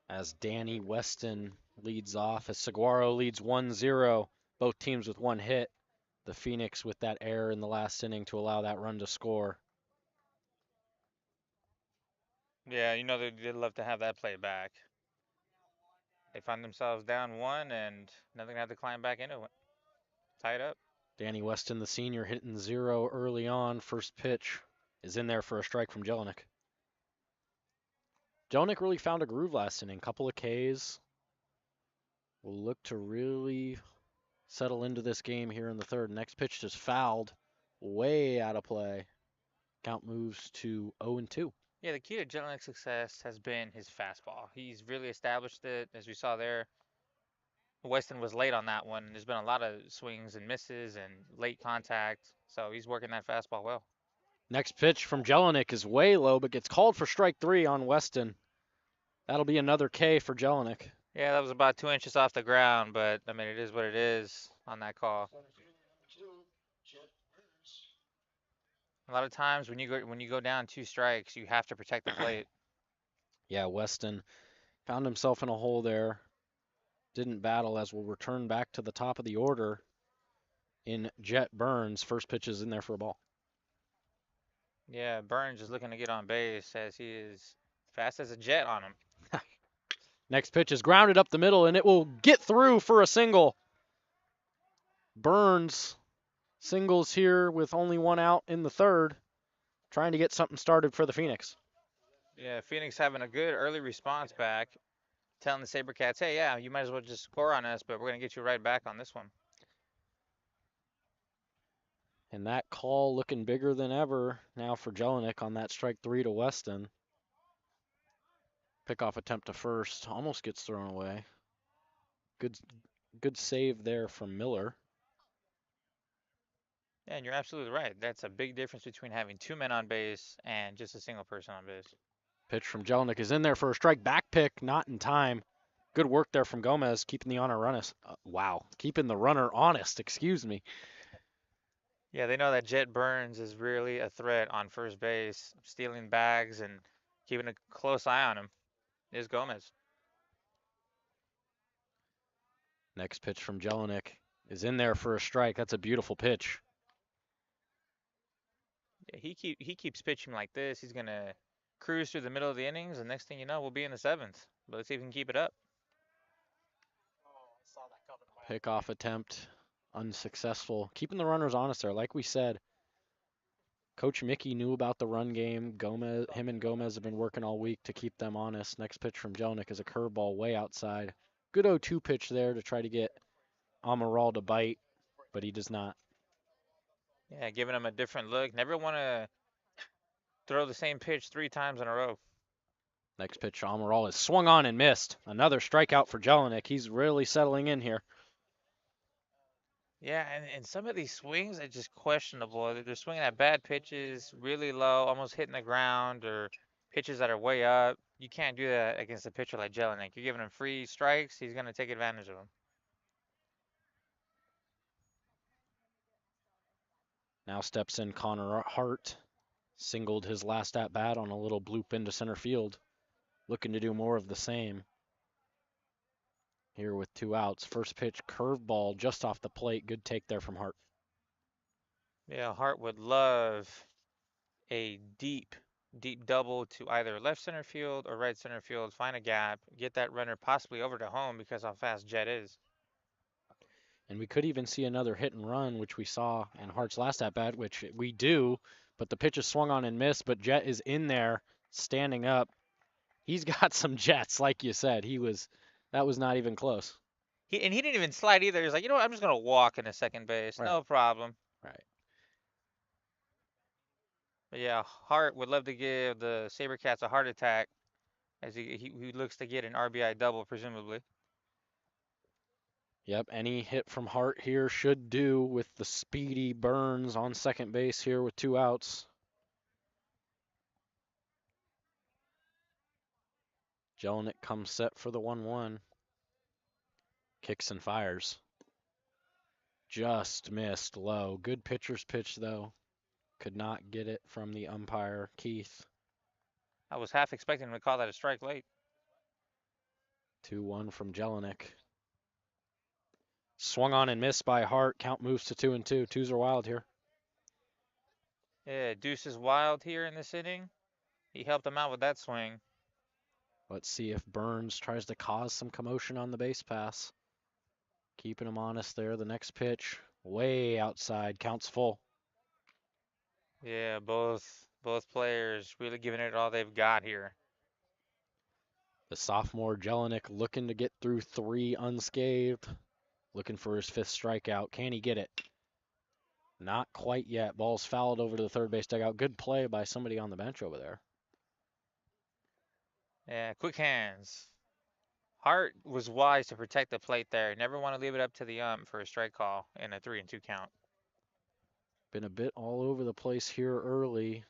as Danny Weston leads off, as Saguaro leads 1-0, both teams with one hit. The Phoenix with that error in the last inning to allow that run to score. Yeah, you know they'd love to have that play back. They find themselves down 1 and nothing had to climb back into it. Tied up. Danny Weston, the senior, hitting 0 early on. First pitch is in there for a strike from Jelinek. Jelinek really found a groove last inning. Couple of Ks. Will look to really settle into this game here in the third. Next pitch just fouled. Way out of play. Count moves to 0-2. Yeah, the key to Jelinek's success has been his fastball. He's really established it, as we saw there. Weston was late on that one. There's been a lot of swings and misses and late contact, so he's working that fastball well. Next pitch from Jelinek is way low, but gets called for strike 3 on Weston. That'll be another K for Jelinek. Yeah, that was about 2 inches off the ground, but I mean, it is what it is on that call. A lot of times when you go down 2 strikes, you have to protect the plate. Yeah, Weston found himself in a hole there. Didn't battle, as we'll return back to the top of the order in Jet Burns. First pitch is in there for a ball. Yeah, Burns is looking to get on base as he is fast as a jet on him. Next pitch is grounded up the middle, and it will get through for a single. Burns singles here with only 1 out in the third, trying to get something started for the Phoenix. Yeah, Phoenix having a good early response back, telling the SaberCats, hey, yeah, you might as well just score on us, but we're going to get you right back on this one. And that call looking bigger than ever now for Jelinek on that strike 3 to Weston. Pickoff attempt to first, almost gets thrown away. Good save there from Miller. Yeah, and you're absolutely right. That's a big difference between having 2 men on base and just a single person on base. Pitch from Jelinek is in there for a strike. Back pick, not in time. Good work there from Gomez, keeping the runner honest. Keeping the runner honest, excuse me. Yeah, they know that Jet Burns is really a threat on first base, stealing bags and keeping a close eye on him. Is Gomez. Next pitch from Jelinek is in there for a strike. That's a beautiful pitch. Yeah, he keeps pitching like this. He's gonna cruise through the middle of the innings, and next thing you know, we'll be in the 7th. But let's see if we can keep it up. Pickoff attempt unsuccessful. Keeping the runners honest there, like we said. Coach Mickey knew about the run game. Him and Gomez have been working all week to keep them honest. Next pitch from Jelinek is a curveball way outside. Good 0-2 pitch there to try to get Amaral to bite, but he does not. Yeah, giving him a different look. Never want to throw the same pitch 3 times in a row. Next pitch, Amaral is swung on and missed. Another strikeout for Jelinek. He's really settling in here. Yeah, and some of these swings are just questionable. They're swinging at bad pitches, really low, almost hitting the ground, or pitches that are way up. You can't do that against a pitcher like Jelinek. You're giving him free strikes, he's going to take advantage of them. Now steps in Connor Hart. Singled his last at-bat on a little bloop into center field. Looking to do more of the same. Here with 2 outs. First pitch, curveball just off the plate. Good take there from Hart. Yeah, Hart would love a deep double to either left center field or right center field. Find a gap, get that runner possibly over to home because how fast Jet is. And we could even see another hit and run, which we saw in Hart's last at-bat, which we do. But the pitch is swung on and missed, but Jet is in there, standing up. He's got some jets, like you said. That was not even close. He didn't even slide either. He's like, you know what, I'm just going to walk into second base. Right. No problem. Right. But yeah, Hart would love to give the SaberCats a heart attack as he looks to get an RBI double, presumably. Yep, any hit from Hart here should do with the speedy Burns on second base here with 2 outs. Jelinek comes set for the 1-1. Kicks and fires. Just missed low. Good pitcher's pitch, though. Could not get it from the umpire, Keith. I was half expecting him to call that a strike late. 2-1 from Jelinek. Swung on and missed by Hart. Count moves to 2-2. Twos are wild here. Yeah, Deuce is wild here in this inning. He helped him out with that swing. Let's see if Burns tries to cause some commotion on the base pass. Keeping him honest there. The next pitch, way outside. Counts full. Yeah, both players really giving it all they've got here. The sophomore Jelinek looking to get through 3 unscathed. Looking for his 5th strikeout. Can he get it? Not quite yet. Ball's fouled over to the third base dugout. Good play by somebody on the bench over there. Yeah, quick hands. Hart was wise to protect the plate there. Never want to leave it up to the ump for a strike call in a 3-2 count. Been a bit all over the place here early.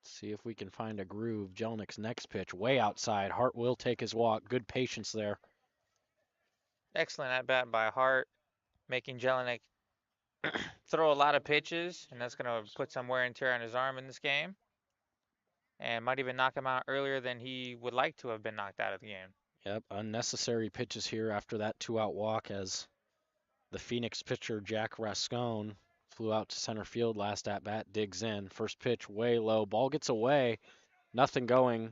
Let's see if we can find a groove. Jelinek's next pitch, way outside. Hart will take his walk. Good patience there. Excellent at-bat by Hart, making Jelinek throw a lot of pitches, and that's going to put some wear and tear on his arm in this game. And might even knock him out earlier than he would like to have been knocked out of the game. Yep, unnecessary pitches here after that 2-out walk as the Phoenix pitcher, Jack Rascone, flew out to center field last at-bat, digs in. First pitch, way low. Ball gets away. Nothing going.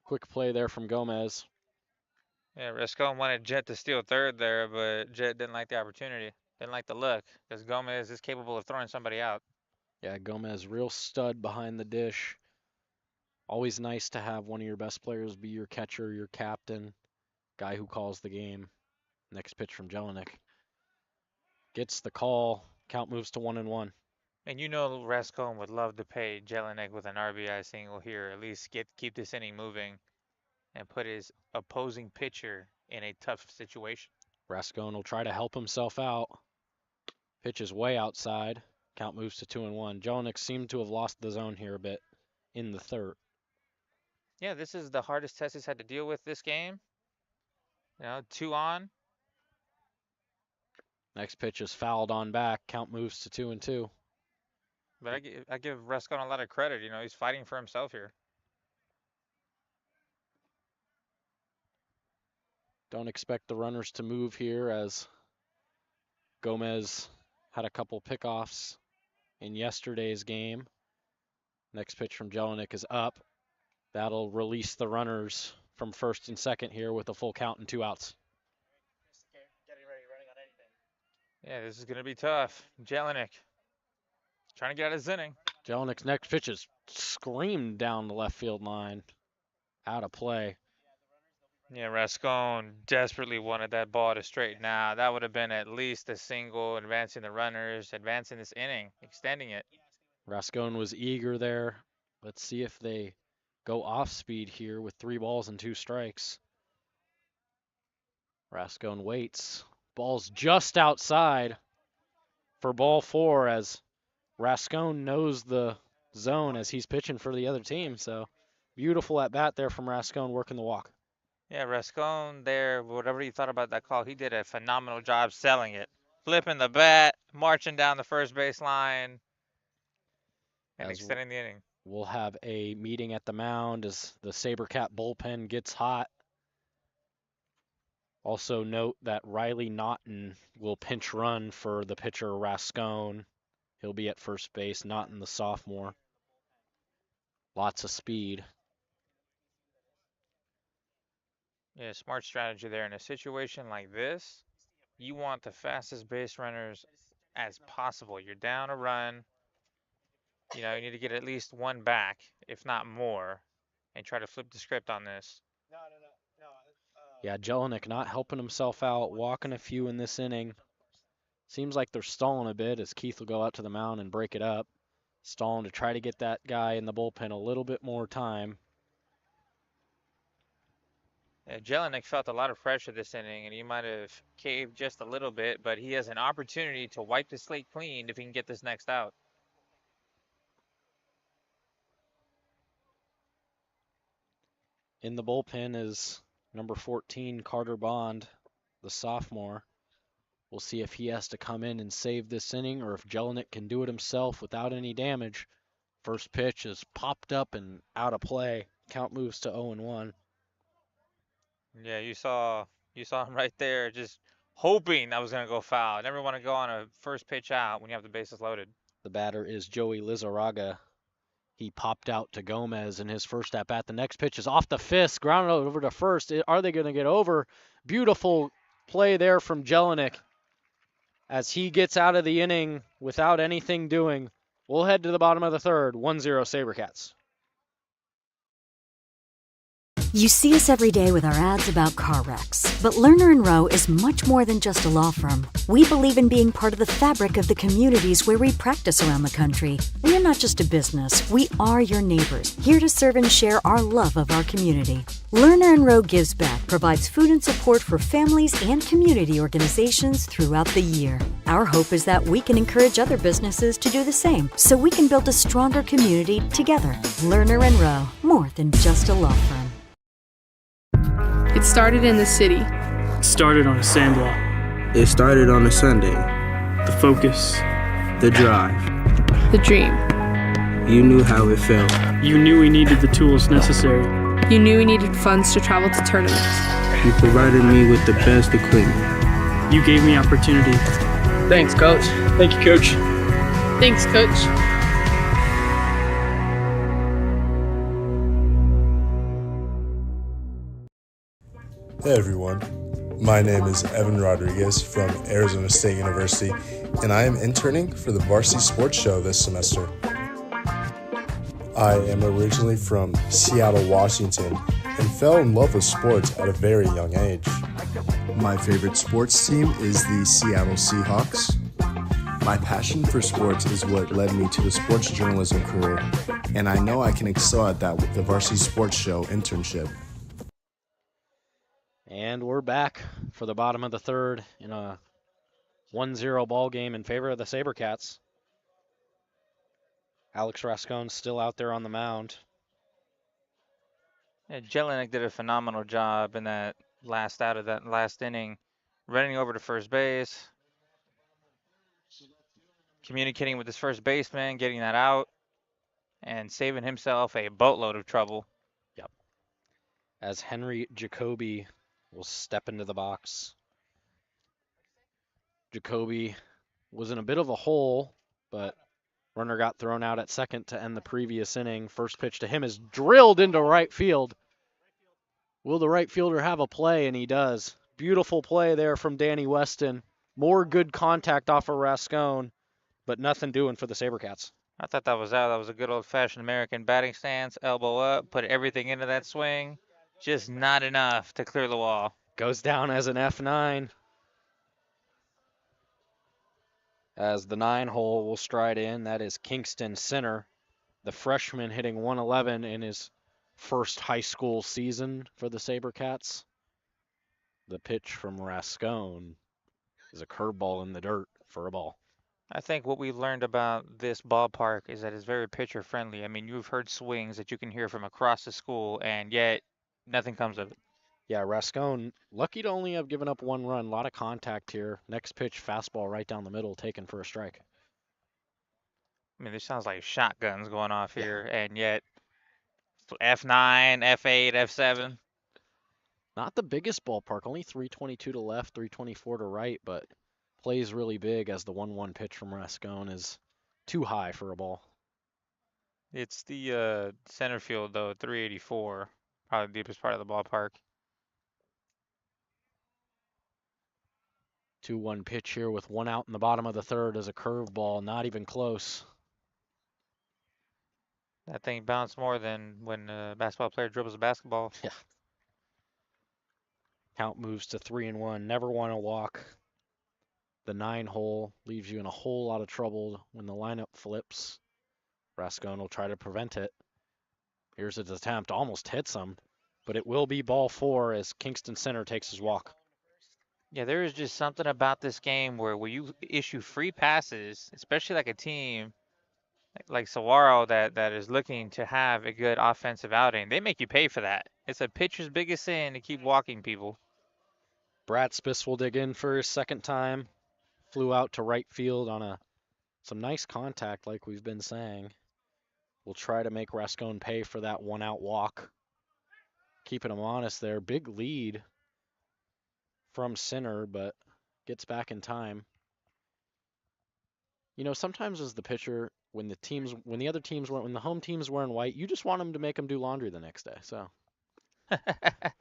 Quick play there from Gomez. Yeah, Rascone wanted Jet to steal third there, but Jet didn't like the opportunity. Didn't like the look, because Gomez is capable of throwing somebody out. Yeah, Gomez, real stud behind the dish. Always nice to have one of your best players be your catcher, your captain, guy who calls the game. Next pitch from Jelinek. Gets the call. Count moves to 1-1. And you know Rascone would love to pay Jelinek with an RBI single here, at least keep this inning moving and put his opposing pitcher in a tough situation. Rascone will try to help himself out. Pitch is way outside. Count moves to 2-1. Jelinek seemed to have lost the zone here a bit in the third. Yeah, this is the hardest test he's had to deal with this game. 2 on. Next pitch is fouled on back. Count moves to 2-2. But I give Rascone a lot of credit. He's fighting for himself here. Don't expect the runners to move here as Gomez had a couple pickoffs in yesterday's game. Next pitch from Jelinek is up. That'll release the runners from first and second here with a full count and 2 outs. Yeah, this is going to be tough. Jelinek trying to get out of his inning. Jelinek's next pitch is screamed down the left field line. Out of play. Yeah, Rascone desperately wanted that ball to straighten out. That would have been at least a single, advancing the runners, advancing this inning, extending it. Rascone was eager there. Let's see if they go off speed here with 3 balls and 2 strikes. Rascone waits. Ball's just outside for ball 4 as Rascone knows the zone as he's pitching for the other team. So beautiful at bat there from Rascone working the walk. Yeah, Rascone there, whatever you thought about that call, he did a phenomenal job selling it. flipping the bat, marching down the first base line, and extending the inning. We'll have a meeting at the mound as the SaberCat bullpen gets hot. Also note that Riley Naughton will pinch run for the pitcher Rascone. He'll be at first base, Naughton the sophomore. Lots of speed. Yeah, smart strategy there. In a situation like this, you want the fastest base runners as possible. You're down a run. You know, you need to get at least one back, if not more, and try to flip the script on this. Yeah, Jelinek not helping himself out, walking a few in this inning. Seems like they're stalling a bit as Keith will go out to the mound and break it up. Stalling to try to get that guy in the bullpen a little bit more time. Yeah, Jelinek felt a lot of pressure this inning, and he might have caved just a little bit, but he has an opportunity to wipe the slate clean if he can get this next out. In the bullpen is number 14, Carter Bond, the sophomore. We'll see if he has to come in and save this inning or if Jelinek can do it himself without any damage. First pitch is popped up and out of play. Count moves to 0-1. Yeah, you saw him right there, just hoping that was going to go foul. Never want to go on a first pitch out when you have the bases loaded. The batter is Joey Lizarraga. He popped out to Gomez in his first at bat. The next pitch is off the fist, grounded over to first. Are they going to get over? Beautiful play there from Jelinek as he gets out of the inning without anything doing. We'll head to the bottom of the third, 1-0 SaberCats. You see us every day with our ads about car wrecks. But Lerner & Rowe is much more than just a law firm. We believe in being part of the fabric of the communities where we practice around the country. We are not just a business. We are your neighbors, here to serve and share our love of our community. Lerner & Rowe Gives Back provides food and support for families and community organizations throughout the year. Our hope is that we can encourage other businesses to do the same, so we can build a stronger community together. Lerner & Rowe, more than just a law firm. It started in the city. It started on a sandlot. It started on a Sunday. The focus. The drive. The dream. You knew how it felt. You knew we needed the tools necessary. You knew we needed funds to travel to tournaments. You provided me with the best equipment. You gave me opportunity. Thanks, Coach. Thank you, Coach. Thanks, Coach. Hey everyone, my name is Evan Rodriguez from Arizona State University, and I am interning for the Varsity Sports Show this semester. I am originally from Seattle, Washington, and fell in love with sports at a very young age. My favorite sports team is the Seattle Seahawks. My passion for sports is what led me to the sports journalism career, and I know I can excel at that with the Varsity Sports Show internship. And we're back for the bottom of the third in a 1-0 ball game in favor of the SaberCats. Alex Rascone still out there on the mound. Yeah, Jelinek did a phenomenal job in that last out of that last inning, running over to first base, communicating with his first baseman, getting that out, and saving himself a boatload of trouble. Yep. As Henry Jacoby will step into the box. Jacoby was in a bit of a hole, but runner got thrown out at second to end the previous inning. First pitch to him is drilled into right field. Will the right fielder have a play? And he does. Beautiful play there from Danny Weston. More good contact off of Rascone, but nothing doing for the SaberCats. I thought that was out. That was a good old-fashioned American batting stance, elbow up, put everything into that swing. Just not enough to clear the wall. Goes down as an F9. As the 9-hole will stride in, that is Kingston Center, the freshman hitting 111 in his first high school season for the SaberCats. The pitch from Rascone is a curveball in the dirt for a ball. I think what we've learned about this ballpark is that it's very pitcher friendly. I mean, you've heard swings that you can hear from across the school, and yet nothing comes of it. Yeah, Rascone, lucky to only have given up one run. A lot of contact here. Next pitch, fastball right down the middle, taken for a strike. I mean, this sounds like shotguns going off here, and yet F9, F8, F7. Not the biggest ballpark, only 322 to left, 324 to right, but plays really big as the 1-1 pitch from Rascone is too high for a ball. It's the center field, though, 384, probably the deepest part of the ballpark. 2-1 pitch here with one out in the bottom of the third as a curveball, not even close. That thing bounced more than when a basketball player dribbles a basketball. Yeah. Count moves to 3-1. Never want to walk. The 9-hole leaves you in a whole lot of trouble when the lineup flips. Rascone will try to prevent it. Here's his attempt. Almost hits him, but it will be ball 4 as Kingston Center takes his walk. Yeah, there is just something about this game where you issue free passes, especially like a team like Saguaro that is looking to have a good offensive outing. They make you pay for that. It's a pitcher's biggest sin to keep walking people. Brad Spiss will dig in for his second time. Flew out to right field on some nice contact, like we've been saying. We'll try to make Rascone pay for that one-out walk. Keeping him honest there. Big lead from Sinner, but gets back in time. You know, sometimes as the pitcher, when the home team's wearing white, you just want them to make them do laundry the next day. So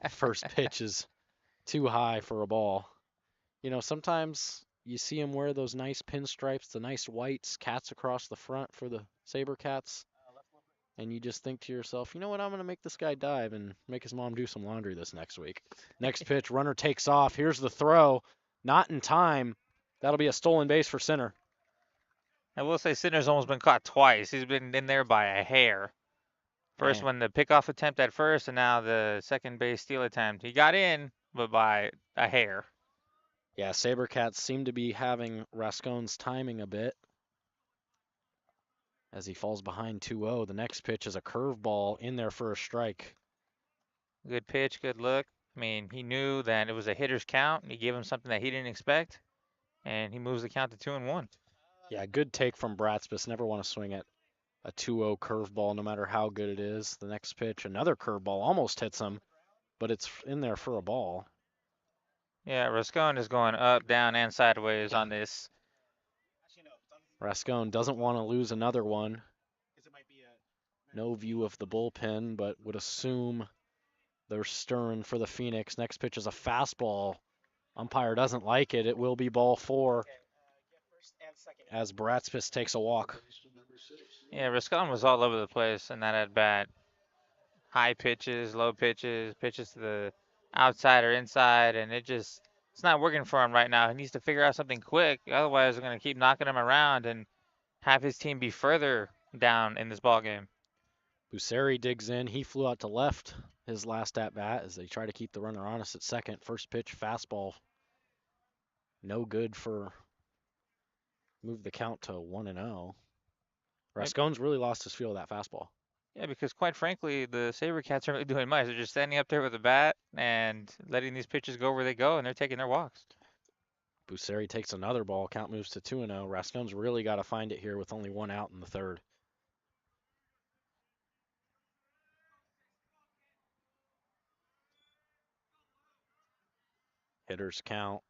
first pitch is too high for a ball. You know, sometimes you see him wear those nice pinstripes, the nice whites, cats across the front for the SaberCats, and you just think to yourself, you know what, I'm going to make this guy dive and make his mom do some laundry this next week. Next pitch, runner takes off. Here's the throw. Not in time. That'll be a stolen base for Sinner. I will say Sinner's almost been caught twice. He's been in there by a hair. First one, the pickoff attempt at first, and now the second base steal attempt. He got in, but by a hair. Yeah, SaberCats seem to be having Rascone's timing a bit as he falls behind 2-0. The next pitch is a curveball in there for a strike. Good pitch, good look. I mean, he knew that it was a hitter's count. He gave him something that he didn't expect, and he moves the count to 2-1. Yeah, good take from Bratspis. Never want to swing at a 2-0 curveball, no matter how good it is. The next pitch, another curveball, almost hits him, but it's in there for a ball. Yeah, Rascone is going up, down, and sideways on this. Rascone doesn't want to lose another one. No view of the bullpen, but would assume they're stirring for the Phoenix. Next pitch is a fastball. Umpire doesn't like it. It will be ball 4 as Bratspis takes a walk. Yeah, Rascone was all over the place in that at-bat. High pitches, low pitches, pitches to the outside or inside, and it's not working for him right now. He needs to figure out something quick. Otherwise, they're going to keep knocking him around and have his team be further down in this ballgame. Busseri digs in. He flew out to left his last at-bat as they try to keep the runner honest at second. First pitch, fastball. No good for move the count to 1-0. Rascone's really lost his feel of that fastball. Yeah, because quite frankly, the SaberCats aren't really doing much. They're just standing up there with a bat and letting these pitches go where they go, and they're taking their walks. Busseri takes another ball. Count moves to 2-0. Rascone's really got to find it here with only one out in the third. Hitters count.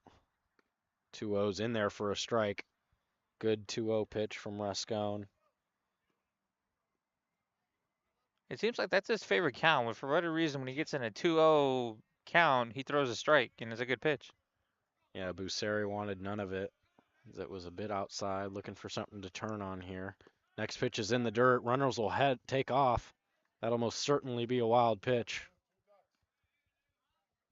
2-0's in there for a strike. Good 2-0 pitch from Rascone. It seems like that's his favorite count. But for whatever reason, when he gets in a 2-0 count, he throws a strike, and it's a good pitch. Yeah, Busseri wanted none of it. It was a bit outside, looking for something to turn on here. Next pitch is in the dirt. Runners will take off. That'll most certainly be a wild pitch.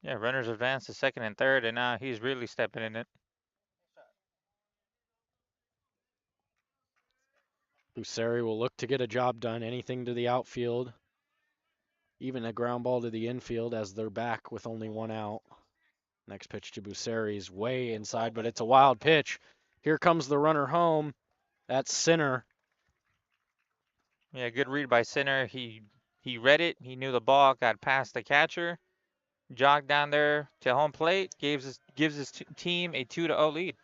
Yeah, runners advance to second and third, and now he's really stepping in it. Busseri will look to get a job done. Anything to the outfield. Even a ground ball to the infield as they're back with only one out. Next pitch to Busseri's way inside, but it's a wild pitch. Here comes the runner home. That's Sinner. Yeah, good read by Sinner. He read it. He knew the ball got past the catcher, jogged down there to home plate, gives his team a 2-0 lead.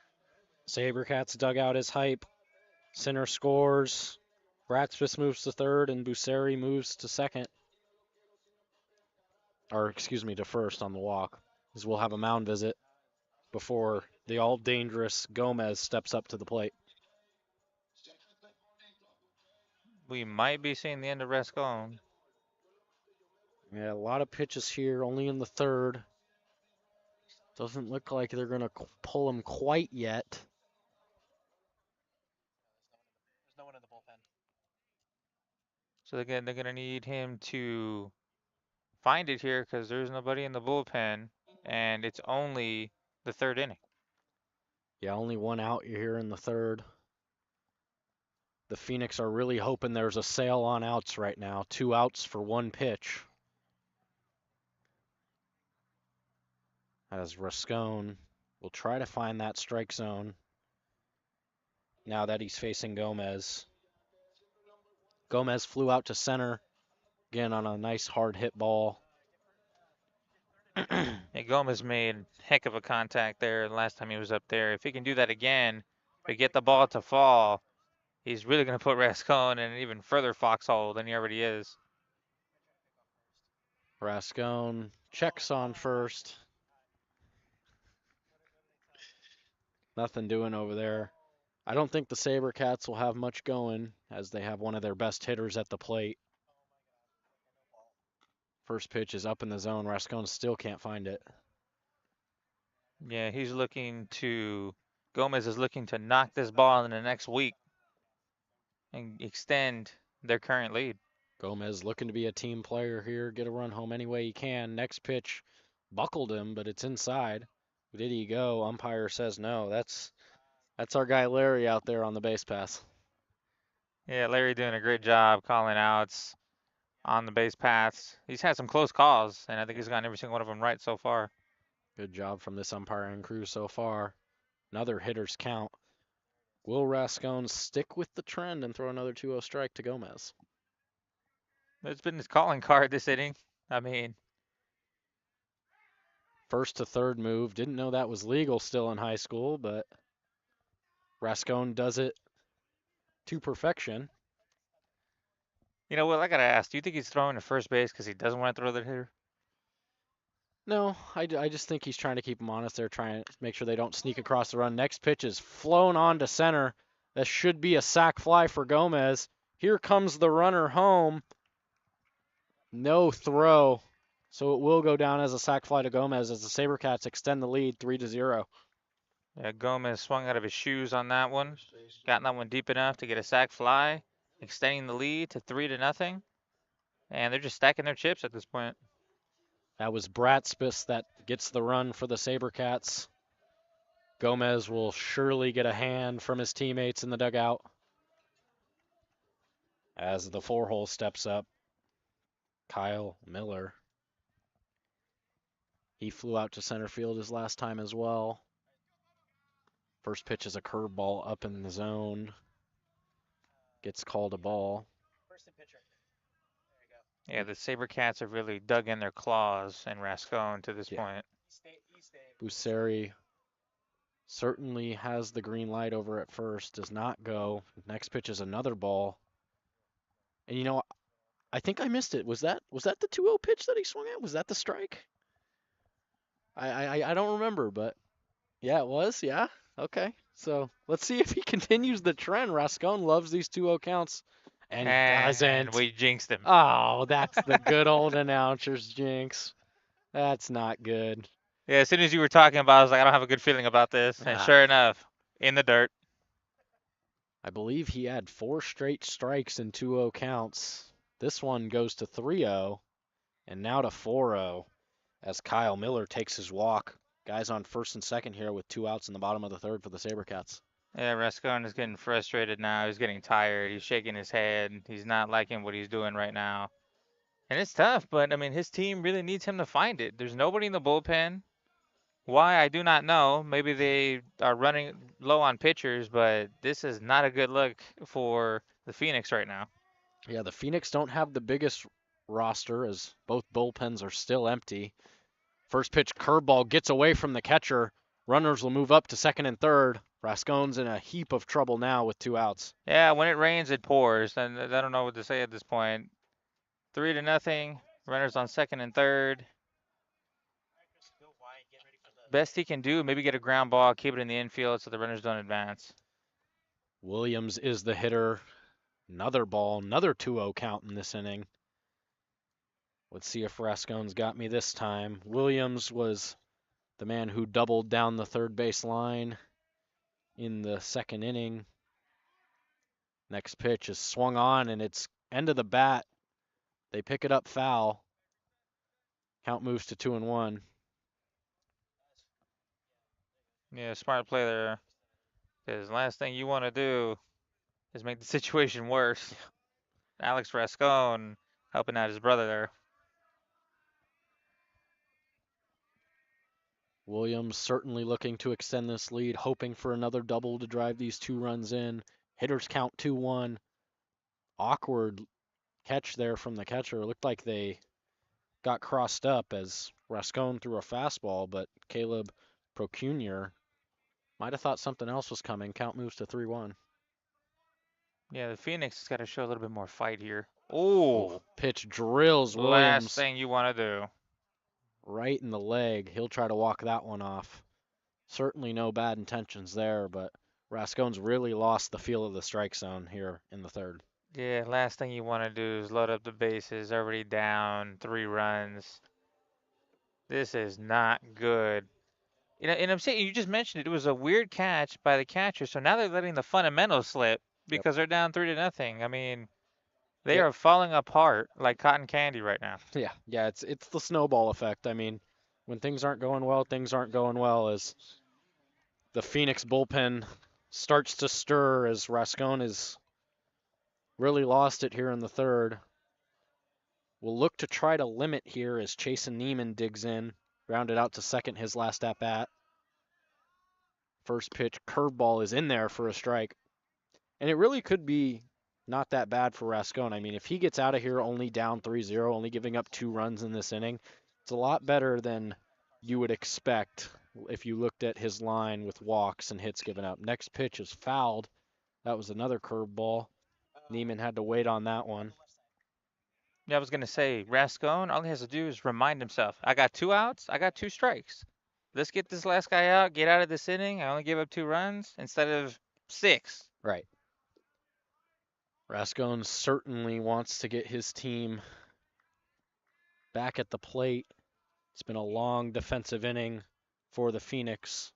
Sabercats dug out his hype. Center scores. Bratspis moves to third, and Busseri moves to second. Or, excuse me, to first on the walk. As we'll have a mound visit before the all-dangerous Gomez steps up to the plate. We might be seeing the end of Rascon. Yeah, a lot of pitches here, only in the third. Doesn't look like they're going to pull him quite yet. There's no one in the bullpen. So they're gonna need him to find it here because there's nobody in the bullpen, and it's only the third inning. Yeah, only one out here in the third. The Phoenix are really hoping there's a sale on outs right now. 2 outs for 1 pitch. As Rascon will try to find that strike zone now that he's facing Gomez. Gomez flew out to center, again on a nice hard hit ball. And Gomez made heck of a contact there last time he was up there. If he can do that again, but get the ball to fall, he's really going to put Rascon in an even further foxhole than he already is. Rascon checks on first. Nothing doing over there. I don't think the Sabercats will have much going as they have one of their best hitters at the plate. First pitch is up in the zone. Rascon still can't find it. Yeah, Gomez is looking to knock this ball in the next week and extend their current lead. Gomez looking to be a team player here, get a run home any way he can. Next pitch buckled him, but it's inside. Did he go? Umpire says no. That's our guy Larry out there on the base pass. Yeah, Larry doing a great job calling outs on the base paths. He's had some close calls, and I think he's gotten every single one of them right so far. Good job from this umpiring crew so far. Another hitter's count. Will Rascon stick with the trend and throw another 2-0 strike to Gomez? It's been his calling card this inning. I mean, first to third move. Didn't know that was legal still in high school, but Rascon does it to perfection. You know, Will, I got to ask, do you think he's throwing to first base because he doesn't want to throw the hitter? No, I just think he's trying to keep them honest. They're trying to make sure they don't sneak across the run. Next pitch is flown on to center. That should be a sac fly for Gomez. Here comes the runner home. No throw. So it will go down as a sac fly to Gomez as the Sabercats extend the lead 3-0. Yeah, Gomez swung out of his shoes on that one. Gotten that one deep enough to get a sac fly, extending the lead to 3-0. And they're just stacking their chips at this point. That was Bratspis that gets the run for the Sabercats. Gomez will surely get a hand from his teammates in the dugout as the 4-hole steps up. Kyle Miller. He flew out to center field his last time as well. First pitch is a curveball up in the zone. Gets called a ball. First and pitcher. Yeah, the Sabercats have really dug in their claws in Rascon to this point. Busseri certainly has the green light over at first. Does not go. Next pitch is another ball. And you know, I think I missed it. Was that the 2-0 pitch that he swung at? Was that the strike? I don't remember, but yeah, it was. Yeah. Okay. So let's see if he continues the trend. Rascon loves these 2-0 counts. And doesn't. We jinxed him. Oh, that's the good old announcer's jinx. That's not good. Yeah, as soon as you were talking about it, I was like, I don't have a good feeling about this. And sure enough, in the dirt. I believe he had 4 straight strikes in 2-0 counts. This one goes to 3-0 and now to 4-0 as Kyle Miller takes his walk. Guys on first and second here with 2 outs in the bottom of the third for the Sabercats. Yeah, Rascon is getting frustrated now. He's getting tired. He's shaking his head. He's not liking what he's doing right now. And it's tough, but, I mean, his team really needs him to find it. There's nobody in the bullpen. Why, I do not know. Maybe they are running low on pitchers, but this is not a good look for the Phoenix right now. Yeah, the Phoenix don't have the biggest roster as both bullpens are still empty. First pitch curveball gets away from the catcher. Runners will move up to second and third. Rascone's in a heap of trouble now with 2 outs. Yeah, when it rains, it pours. And I don't know what to say at this point. 3-0. Runners on second and third. Best he can do, maybe get a ground ball, keep it in the infield so the runners don't advance. Williams is the hitter. Another ball, another 2-0 count in this inning. Let's see if Rascone's got me this time. Williams was the man who doubled down the third base line in the second inning. Next pitch is swung on, and it's end of the bat. They pick it up foul. Count moves to 2-1. Yeah, smart play there. Because last thing you want to do is make the situation worse. Alex Rascone helping out his brother there. Williams certainly looking to extend this lead, hoping for another double to drive these 2 runs in. Hitters count 2-1. Awkward catch there from the catcher. It looked like they got crossed up as Rascone threw a fastball, but Caleb Procunior might have thought something else was coming. Count moves to 3-1. Yeah, the Phoenix has got to show a little bit more fight here. Oh, pitch drills Williams. Last thing you want to do. Right in the leg. He'll try to walk that one off. Certainly no bad intentions there, but Rascone's really lost the feel of the strike zone here in the third. Yeah, last thing you want to do is load up the bases, already down 3 runs. This is not good. You know, and I'm saying, you just mentioned it was a weird catch by the catcher, so now they're letting the fundamentals slip because they're down 3-0. I mean, they are falling apart like cotton candy right now. Yeah, it's the snowball effect. I mean, when things aren't going well, things aren't going well as the Phoenix bullpen starts to stir as Rascone has really lost it here in the third. We'll look to try to limit here as Chasen Neiman digs in, grounded out to second his last at-bat. First pitch curveball is in there for a strike. And it really could be not that bad for Rascone. I mean, if he gets out of here only down 3-0, only giving up 2 runs in this inning, it's a lot better than you would expect if you looked at his line with walks and hits given up. Next pitch is fouled. That was another curveball. Neiman had to wait on that one. Yeah, I was going to say, Rascone, all he has to do is remind himself, I got 2 outs, I got 2 strikes. Let's get this last guy out, get out of this inning. I only gave up 2 runs instead of 6. Right. Rascone certainly wants to get his team back at the plate. It's been a long defensive inning for the Phoenix.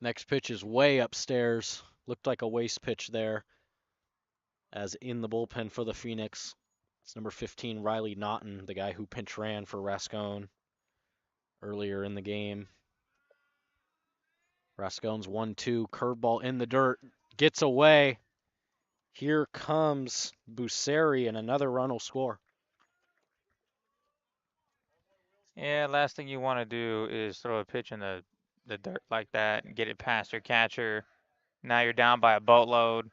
Next pitch is way upstairs. Looked like a waste pitch there. As in the bullpen for the Phoenix, it's number 15, Riley Naughton, the guy who pinch ran for Rascone earlier in the game. Rascone's 1-2, curveball in the dirt, gets away. Here comes Busseri, and another run will score. Yeah, last thing you want to do is throw a pitch in the dirt like that and get it past your catcher. Now you're down by a boatload.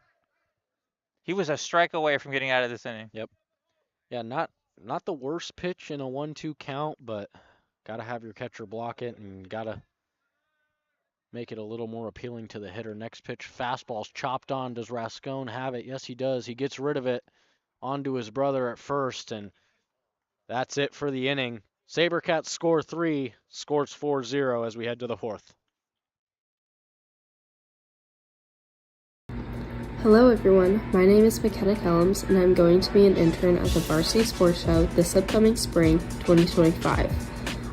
He was a strike away from getting out of this inning. Yep. Yeah, not the worst pitch in a 1-2 count, but got to have your catcher block it and got to make it a little more appealing to the hitter. Next pitch, fastball's chopped on. Does Rascone have it? Yes, he does. He gets rid of it onto his brother at first, and that's it for the inning. SaberCats score 3, scores 4-0 as we head to the 4th. Hello everyone, my name is McKenna Kellums and I'm going to be an intern at the Varsity Sports Show this upcoming spring, 2025.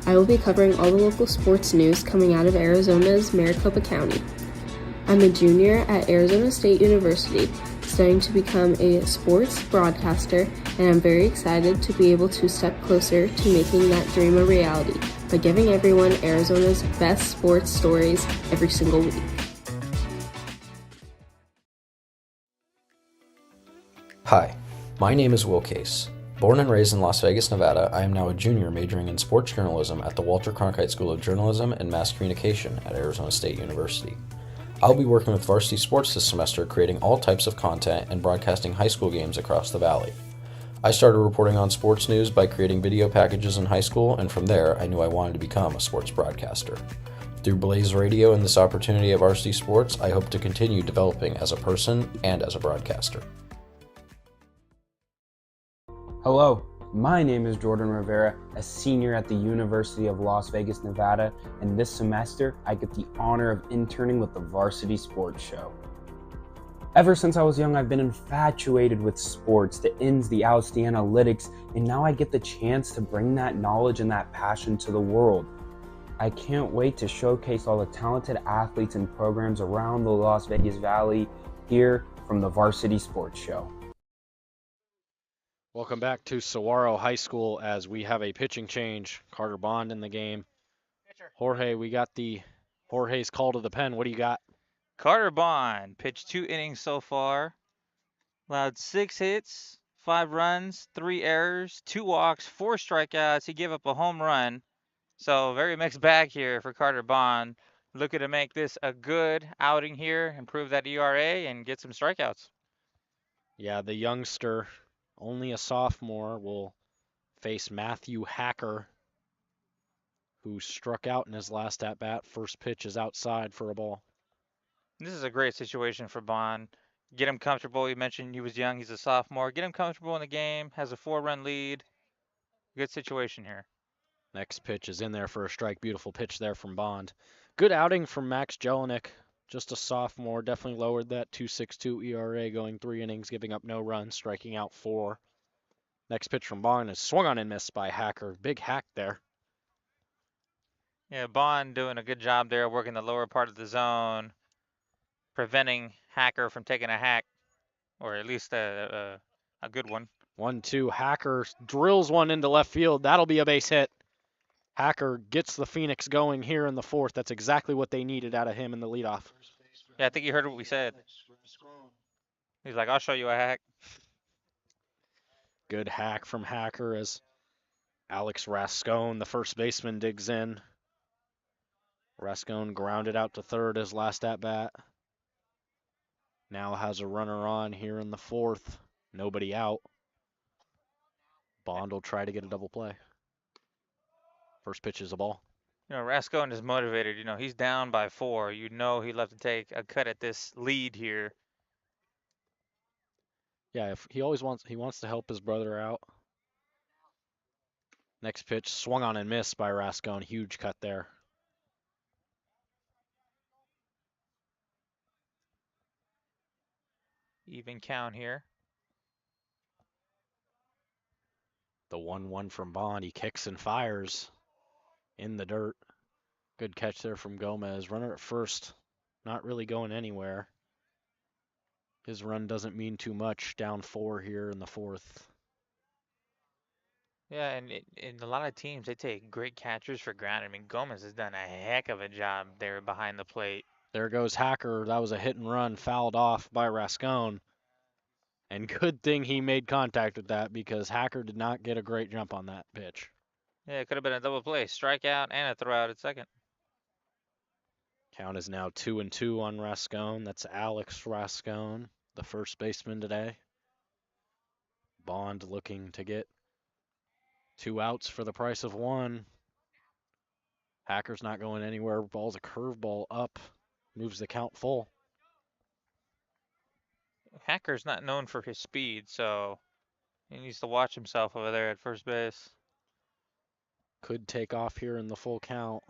I will be covering all the local sports news coming out of Arizona's Maricopa County. I'm a junior at Arizona State University, studying to become a sports broadcaster, and I'm very excited to be able to step closer to making that dream a reality by giving everyone Arizona's best sports stories every single week. Hi, my name is Will Case. Born and raised in Las Vegas, Nevada, I am now a junior majoring in sports journalism at the Walter Cronkite School of Journalism and Mass Communication at Arizona State University. I'll be working with Varsity Sports this semester, creating all types of content and broadcasting high school games across the valley. I started reporting on sports news by creating video packages in high school, and from there, I knew I wanted to become a sports broadcaster. Through Blaze Radio and this opportunity at Varsity Sports, I hope to continue developing as a person and as a broadcaster. Hello, my name is Jordan Rivera, a senior at the University of Las Vegas, Nevada, and this semester I get the honor of interning with the Varsity Sports Show. Ever since I was young, I've been infatuated with sports, the ins, the outs, the analytics, and now I get the chance to bring that knowledge and that passion to the world. I can't wait to showcase all the talented athletes and programs around the Las Vegas Valley here from the Varsity Sports Show. Welcome back to Saguaro High School as we have a pitching change. Carter Bond in the game. Jorge, Jorge's call to the pen. What do you got? Carter Bond pitched 2 innings so far. Allowed 6 hits, 5 runs, 3 errors, 2 walks, 4 strikeouts. He gave up a home run. So very mixed bag here for Carter Bond. Looking to make this a good outing here, improve that ERA, and get some strikeouts. Yeah, the youngster, only a sophomore, will face Matthew Hacker, who struck out in his last at-bat. First pitch is outside for a ball. This is a great situation for Bond. Get him comfortable. You mentioned he was young. He's a sophomore. Get him comfortable in the game. Has a 4-run lead. Good situation here. Next pitch is in there for a strike. Beautiful pitch there from Bond. Good outing from Max Jelinek. Just a sophomore. Definitely lowered that 2.62 ERA, going 3 innings, giving up no runs, striking out 4. Next pitch from Bond is swung on and missed by Hacker. Big hack there. Yeah, Bond doing a good job there, working the lower part of the zone, preventing Hacker from taking a hack, or at least a good one. 1-2. Hacker drills one into left field. That'll be a base hit. Hacker gets the Phoenix going here in the 4th. That's exactly what they needed out of him in the leadoff. Yeah, I think you heard what we said. He's like, I'll show you a hack. Good hack from Hacker as Alex Rascone, the first baseman, digs in. Rascone grounded out to third his last at-bat. Now has a runner on here in the 4th. Nobody out. Bond will try to get a double play. First pitch is a ball. You know, Rascone is motivated. You know, he's down by 4. You know he'd love to take a cut at this lead here. Yeah, if he wants to help his brother out. Next pitch swung on and missed by Rascone. Huge cut there. Even count here. The 1-1 from Bond. He kicks and fires in the dirt. Good catch there from Gomez. Runner at first, not really going anywhere. His run doesn't mean too much. Down 4 here in the 4th. Yeah, and in a lot of teams, they take great catchers for granted. I mean, Gomez has done a heck of a job there behind the plate. There goes Hacker. That was a hit and run, fouled off by Rascone. And good thing he made contact with that because Hacker did not get a great jump on that pitch. Yeah, it could have been a double play. Strikeout and a throw out at second. Count is now 2-2 on Rascone. That's Alex Rascone, the first baseman today. Bond looking to get 2 outs for the price of 1. Hacker's not going anywhere. Ball's a curveball up. Moves the count full. Hacker's not known for his speed, so he needs to watch himself over there at first base. Could take off here in the full count.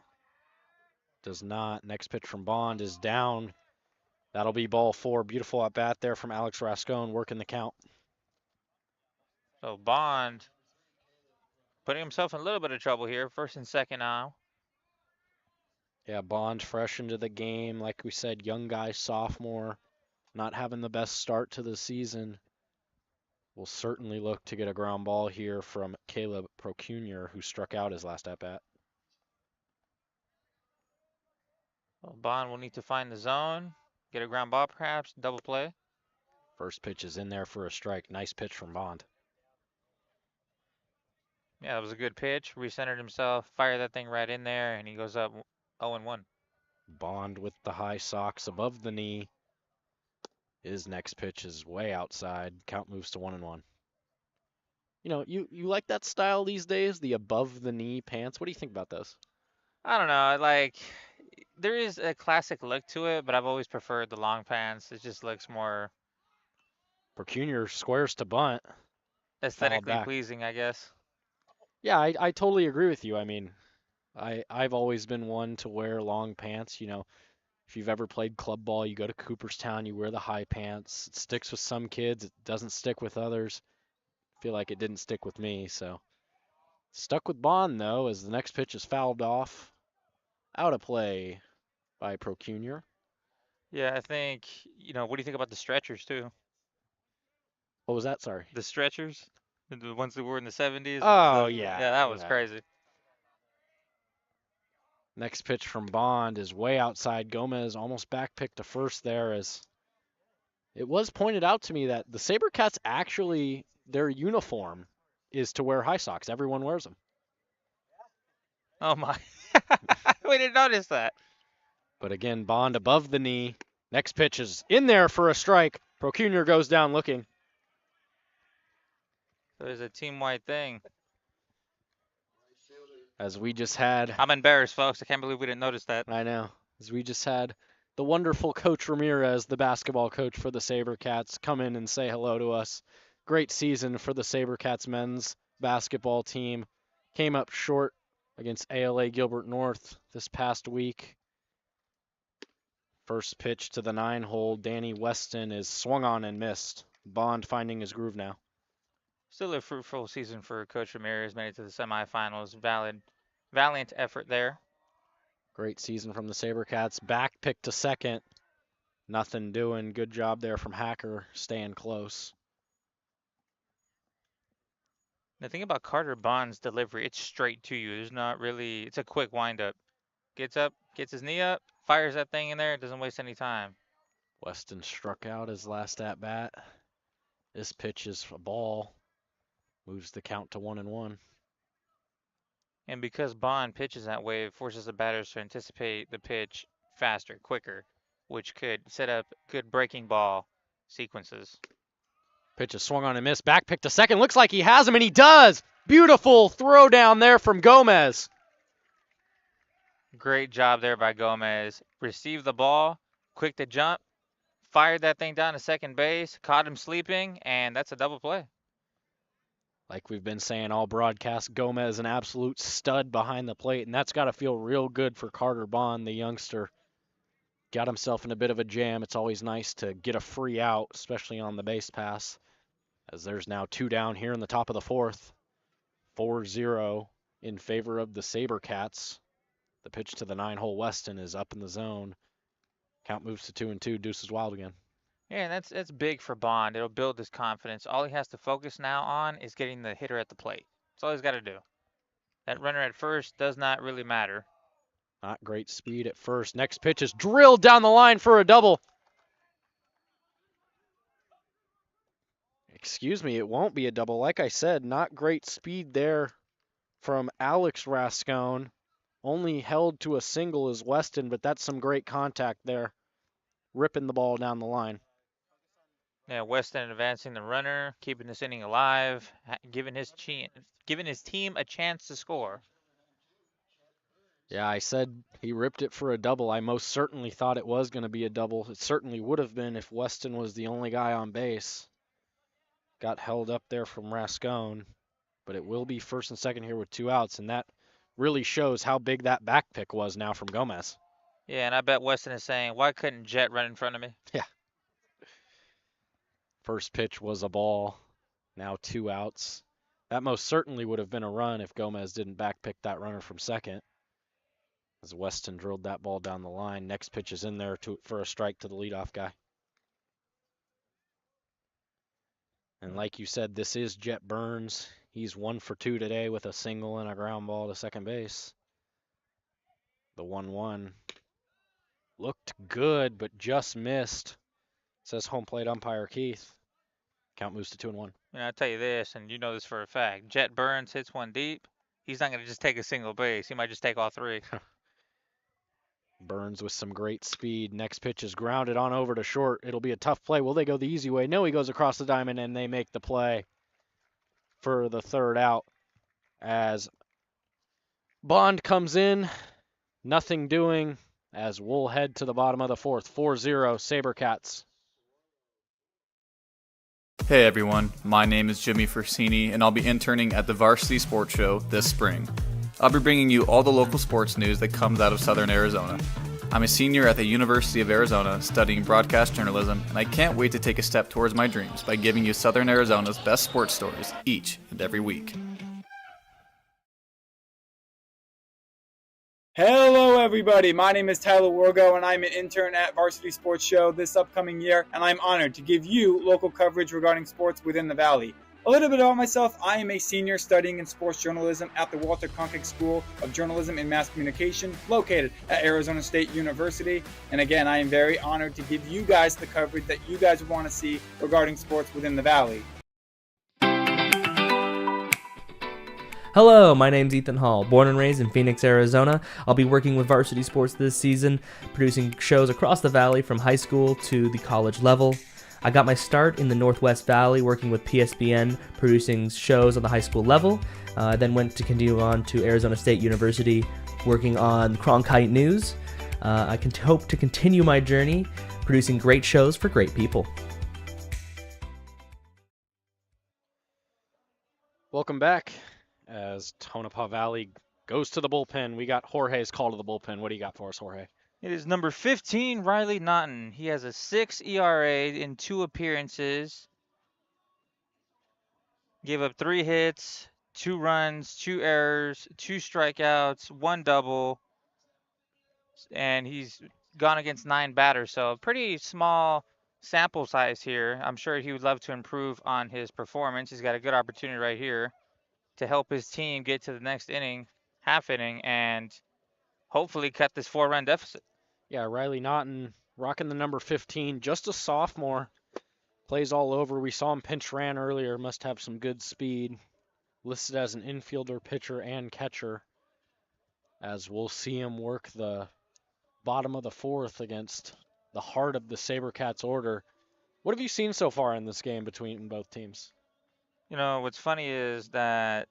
Does not. Next pitch from Bond is down. That'll be ball 4. Beautiful at bat there from Alex Rascone, working the count. So Bond putting himself in a little bit of trouble here. First and second now. Yeah, Bond fresh into the game. Like we said, young guy, sophomore. Not having the best start to the season. Will certainly look to get a ground ball here from Caleb Procunior, who struck out his last at-bat. Well, Bond will need to find the zone. Get a ground ball perhaps. Double play. First pitch is in there for a strike. Nice pitch from Bond. Yeah, that was a good pitch. Recentered himself. Fired that thing right in there, and he goes up 0-1. Bond with the high socks above the knee. His next pitch is way outside. Count moves to 1-1. You like that style these days, the above the knee pants. What do you think about those? I don't know. Like, there is a classic look to it, but I've always preferred the long pants. It just looks more Procunior squares to bunt, fouled aesthetically back. pleasing, I guess. Yeah, I totally agree with you. I mean, I've always been one to wear long pants. If you've ever played club ball, you go to Cooperstown, you wear the high pants. It sticks with some kids, it doesn't stick with others. I feel like it didn't stick with me, so stuck with Bond though, as the next pitch is fouled off. Out of play by Procunior. Yeah, I think, what do you think about the stretchers too? What was that? Sorry. The stretchers? The ones that were in the 70s? Oh yeah. Yeah, that was crazy. Next pitch from Bond is way outside. Gomez almost backpicked to first there, as it was pointed out to me that the SaberCats actually, their uniform is to wear high socks. Everyone wears them. Oh my. We didn't notice that. But again, Bond above the knee. Next pitch is in there for a strike. Procunior goes down looking. There's a team-wide thing. As we just had... I'm embarrassed, folks. I can't believe we didn't notice that. I know. As we just had the wonderful Coach Ramirez, the basketball coach for the SaberCats, come in and say hello to us. Great season for the SaberCats men's basketball team. Came up short against ALA Gilbert North this past week. First pitch to the 9-hole, Danny Weston is swung on and missed. Bond finding his groove now. Still a fruitful season for Coach Ramirez. Made it to the semifinals. Valiant effort there. Great season from the SaberCats. Back pick to second. Nothing doing. Good job there from Hacker, staying close. The thing about Carter Bond's delivery, it's straight to you. There's not really, it's a quick windup. Gets up, gets his knee up, fires that thing in there, doesn't waste any time. Weston struck out his last at-bat. This pitch is a ball. Moves the count to 1-1. And because Bond pitches that way, it forces the batters to anticipate the pitch faster, quicker, which could set up good breaking ball sequences. Pitch is swung on and missed. Back pick to second. Looks like he has him, and he does. Beautiful throw down there from Gomez. Great job there by Gomez. Received the ball, quick to jump, fired that thing down to second base, caught him sleeping, and that's a double play. Like we've been saying all broadcast, Gomez an absolute stud behind the plate, and that's got to feel real good for Carter Bond, the youngster. Got himself in a bit of a jam. It's always nice to get a free out, especially on the base pass, as there's now 2 down here in the top of the 4th. 4-0 in favor of the SaberCats. The pitch to the 9-hole Weston is up in the zone. Count moves to 2-2. Deuce is wild again. Yeah, and that's big for Bond. It'll build his confidence. All he has to focus now on is getting the hitter at the plate. That's all he's got to do. That runner at first does not really matter. Not great speed at first. Next pitch is drilled down the line for a double. Excuse me, it won't be a double. Like I said, not great speed there from Alex Rascone. Only held to a single is Weston, but that's some great contact there. Ripping the ball down the line. Yeah, Weston advancing the runner, keeping this inning alive, giving his team a chance to score. Yeah, I said he ripped it for a double. I most certainly thought it was going to be a double. It certainly would have been if Weston was the only guy on base. Got held up there from Rascone, but it will be first and second here with 2 outs, and that really shows how big that back pick was now from Gomez. Yeah, and I bet Weston is saying, why couldn't Jet run in front of me? Yeah. First pitch was a ball. Now 2 outs. That most certainly would have been a run if Gomez didn't backpick that runner from second. As Weston drilled that ball down the line. Next pitch is in there for a strike to the leadoff guy. And like you said, this is Jet Burns. He's 1 for 2 today with a single and a ground ball to second base. The 1-1 looked good, but just missed, says home plate umpire Keith. Count moves to 2-1. And I'll tell you this, and you know this for a fact. Jet Burns hits one deep. He's not going to just take a single base. He might just take all 3. Burns with some great speed. Next pitch is grounded on over to short. It'll be a tough play. Will they go the easy way? No, he goes across the diamond, and they make the play. for the third out as Bond comes in, nothing doing, as we'll head to the bottom of the fourth. 4-0 Sabercats. Hey everyone, my name is Jimmy Forsini, and I'll be interning at the Varsity Sports Show this spring. I'll be bringing you all the local sports news that comes out of Southern Arizona. I'm a senior at the University of Arizona studying broadcast journalism, and I can't wait to take a step towards my dreams by giving you Southern Arizona's best sports stories each and every week. Hello, everybody. My name is Tyler Wargo, and I'm an intern at Varsity Sports Show this upcoming year, and I'm honored to give you local coverage regarding sports within the Valley. A little bit about myself. I am a senior studying in sports journalism at the Walter Cronkite School of Journalism and Mass Communication, located at Arizona State University. And again, I am very honored to give you guys the coverage that you guys want to see regarding sports within the Valley. Hello, my name's Ethan Hall, born and raised in Phoenix, Arizona. I'll be working with Varsity Sports this season, producing shows across the valley from high school to the college level. I got my start in the Northwest Valley working with PSBN, producing shows on the high school level. I then went to continue on to Arizona State University, working on Cronkite News. I can hope to continue my journey, producing great shows for great people. Welcome back. As Tonopah Valley goes to the bullpen, we got Jorge's call to the bullpen. What do you got for us, Jorge? It is number 15, Riley Naughton. He has a 6 ERA in 2 appearances. Gave up 3 hits, 2 runs, 2 errors, 2 strikeouts, 1 double. And he's gone against 9 batters, so a pretty small sample size here. I'm sure he would love to improve on his performance. He's got a good opportunity right here to help his team get to the next inning, half inning, and hopefully cut this 4-run deficit. Yeah, Riley Naughton rocking the number 15, just a sophomore. Plays all over. We saw him pinch ran earlier. Must have some good speed. Listed as an infielder, pitcher, and catcher. As we'll see him work the bottom of the fourth against the heart of the Sabercats order. What have you seen so far in this game between both teams? You know, what's funny is that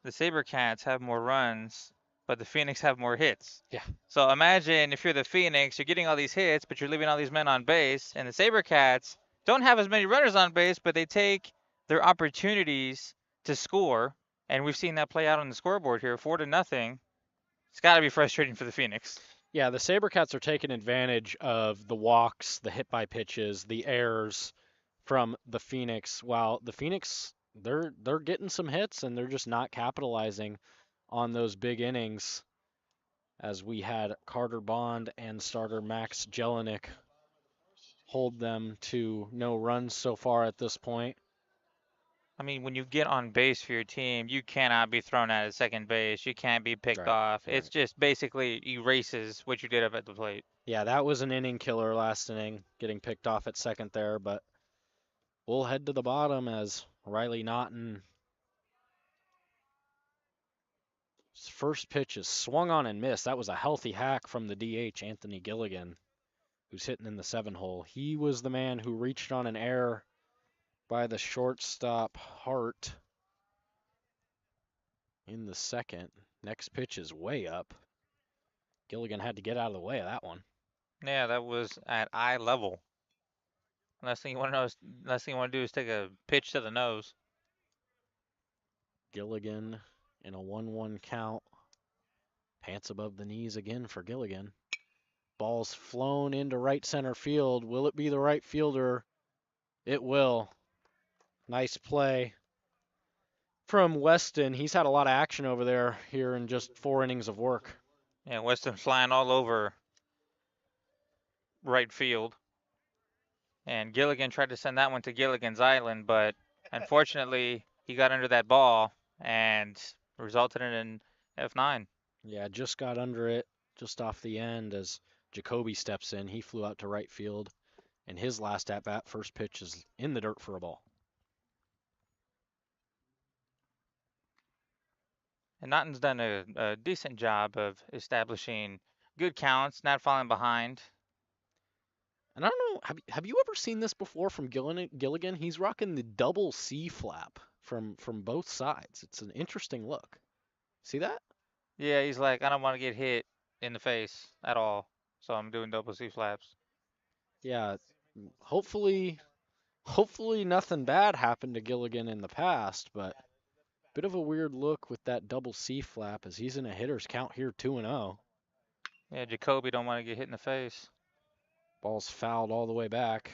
the Sabercats have more runs, but the Phoenix have more hits. Yeah. So imagine if you're the Phoenix, you're getting all these hits, but you're leaving all these men on base, and the Sabercats don't have as many runners on base, but they take their opportunities to score, and we've seen that play out on the scoreboard here, 4-0. It's got to be frustrating for the Phoenix. Yeah, the Sabercats are taking advantage of the walks, the hit by pitches, the errors from the Phoenix, while the Phoenix, they're getting some hits and they're just not capitalizing on those big innings, as we had Carter Bond and starter Max Jelinek hold them to no runs so far at this point. I mean, when you get on base for your team, you cannot be thrown out at second base. You can't be picked off. It's just basically erases what you did up at the plate. Yeah, that was an inning killer last inning, getting picked off at second there, but we'll head to the bottom as Riley Naughton. His first pitch is swung on and missed. That was a healthy hack from the DH, Anthony Gilligan, who's hitting in the 7-hole. He was the man who reached on an error by the shortstop Hart in the second. Next pitch is way up. Gilligan had to get out of the way of that one. Yeah, that was at eye level. Last thing you want to do is take a pitch to the nose. Gilligan in a 1-1 count. Pants above the knees again for Gilligan. Ball's flown into right center field. Will it be the right fielder? It will. Nice play from Weston. He's had a lot of action over there here in just 4 innings of work. Yeah, Weston flying all over right field. And Gilligan tried to send that one to Gilligan's Island, but unfortunately he got under that ball and resulted in an F9. Yeah, just got under it, just off the end as Jacoby steps in. He flew out to right field. And his last at-bat, first pitch is in the dirt for a ball. And Naughton's done a decent job of establishing good counts, not falling behind. And I don't know, have you ever seen this before from Gilligan? He's rocking the double C flap from both sides. It's an interesting look. See that? Yeah, he's like, I don't want to get hit in the face at all, so I'm doing double C flaps. Yeah, hopefully nothing bad happened to Gilligan in the past, but bit of a weird look with that double C flap as he's in a hitter's count here 2-0. Yeah, Jacoby don't want to get hit in the face. Ball's fouled all the way back.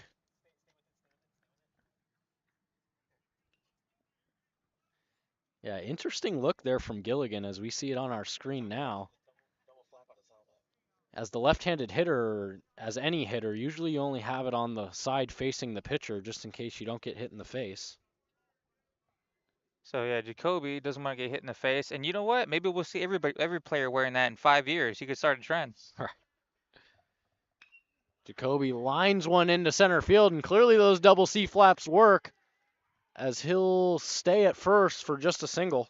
Yeah, interesting look there from Gilligan as we see it on our screen now. As the left-handed hitter, as any hitter, usually you only have it on the side facing the pitcher just in case you don't get hit in the face. So yeah, Jacoby doesn't want to get hit in the face. And you know what? Maybe we'll see every player wearing that in 5 years. He could start a trend. Jacoby lines one into center field, and clearly those double C flaps work as he'll stay at first for just a single.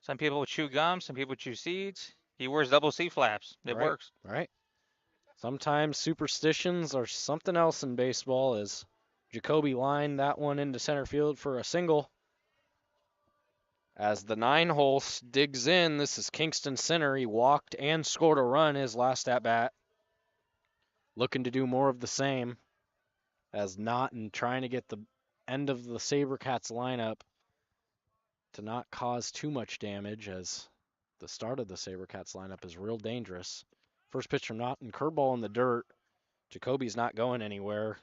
Some people chew gum, some people chew seeds. He wears double C flaps. It works. Right. Sometimes superstitions are something else in baseball as Jacoby lined that one into center field for a single. As the 9-hole digs in, this is Kingston Center. He walked and scored a run his last at-bat. Looking to do more of the same as Naughton trying to get the end of the SaberCats lineup to not cause too much damage as the start of the SaberCats lineup is real dangerous. First pitch from Naughton, curveball in the dirt. Jacoby's not going anywhere.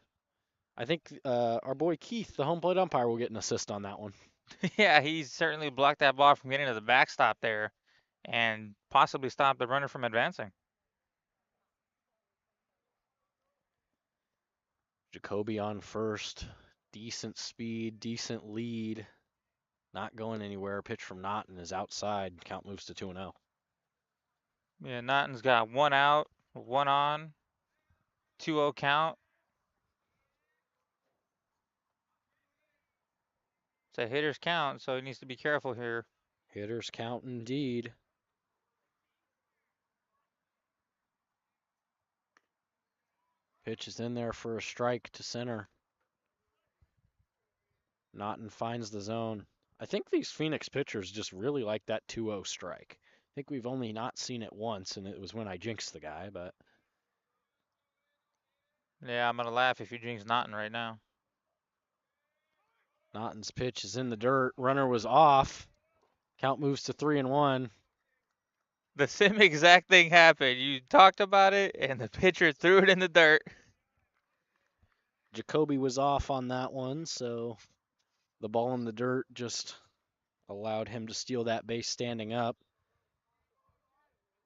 I think our boy Keith, the home plate umpire, will get an assist on that one. Yeah, he certainly blocked that ball from getting to the backstop there and possibly stopped the runner from advancing. Jacoby on first. Decent speed, decent lead. Not going anywhere. Pitch from Naughton is outside. Count moves to 2-0. Yeah, Naughton's got one out, one on, 2-0 count. It's a hitter's count, so he needs to be careful here. Hitter's count indeed. Pitch is in there for a strike to center. Naughton finds the zone. I think these Phoenix pitchers just really like that 2-0 strike. I think we've only not seen it once, and it was when I jinxed the guy, but... Yeah, I'm going to laugh if you jinx Naughton right now. Naughton's pitch is in the dirt. Runner was off. Count moves to 3-1. The same exact thing happened. You talked about it, and the pitcher threw it in the dirt. Jacoby was off on that one, so the ball in the dirt just allowed him to steal that base standing up.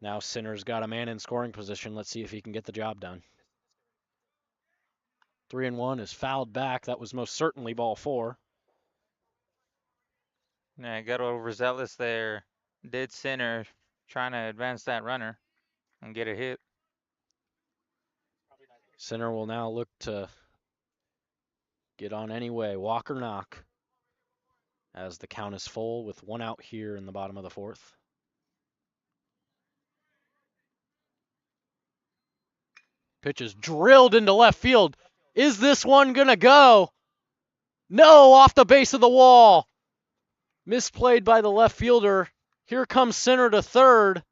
Now Sinner's got a man in scoring position. Let's see if he can get the job done. 3-1 is fouled back. That was most certainly ball 4. Yeah, got overzealous there. Dead center trying to advance that runner and get a hit. Sinner will now look to get on anyway. Walk or knock. As the count is full with one out here in the bottom of the 4th. Pitch is drilled into left field. Is this one gonna go? No, off the base of the wall. Misplayed by the left fielder. Here comes Sinner to third,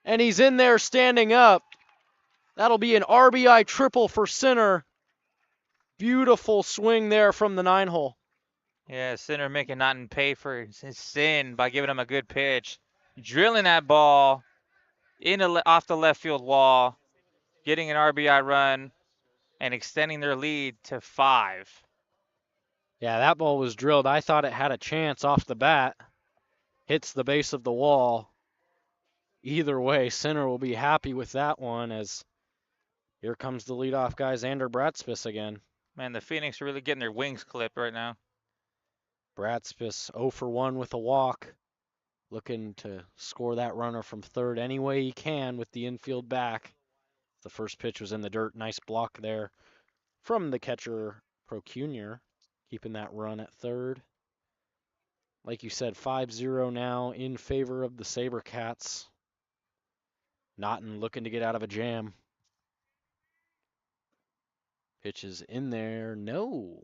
and he's in there standing up. That'll be an RBI triple for Sinner. Beautiful swing there from the 9-hole. Yeah, Sinner making Naughton pay for his sin by giving him a good pitch. Drilling that ball off the left field wall, getting an RBI run, and extending their lead to 5. Yeah, that ball was drilled. I thought it had a chance off the bat. Hits the base of the wall. Either way, Sinner will be happy with that one as here comes the leadoff guy, Xander Bratspis again. Man, the Phoenix are really getting their wings clipped right now. Bratspis 0 for 1 with a walk. Looking to score that runner from third any way he can with the infield back. The first pitch was in the dirt. Nice block there from the catcher, Procunior, keeping that run at third. Like you said, 5-0 now in favor of the SaberCats. Naughton looking to get out of a jam. Pitch is in there. No.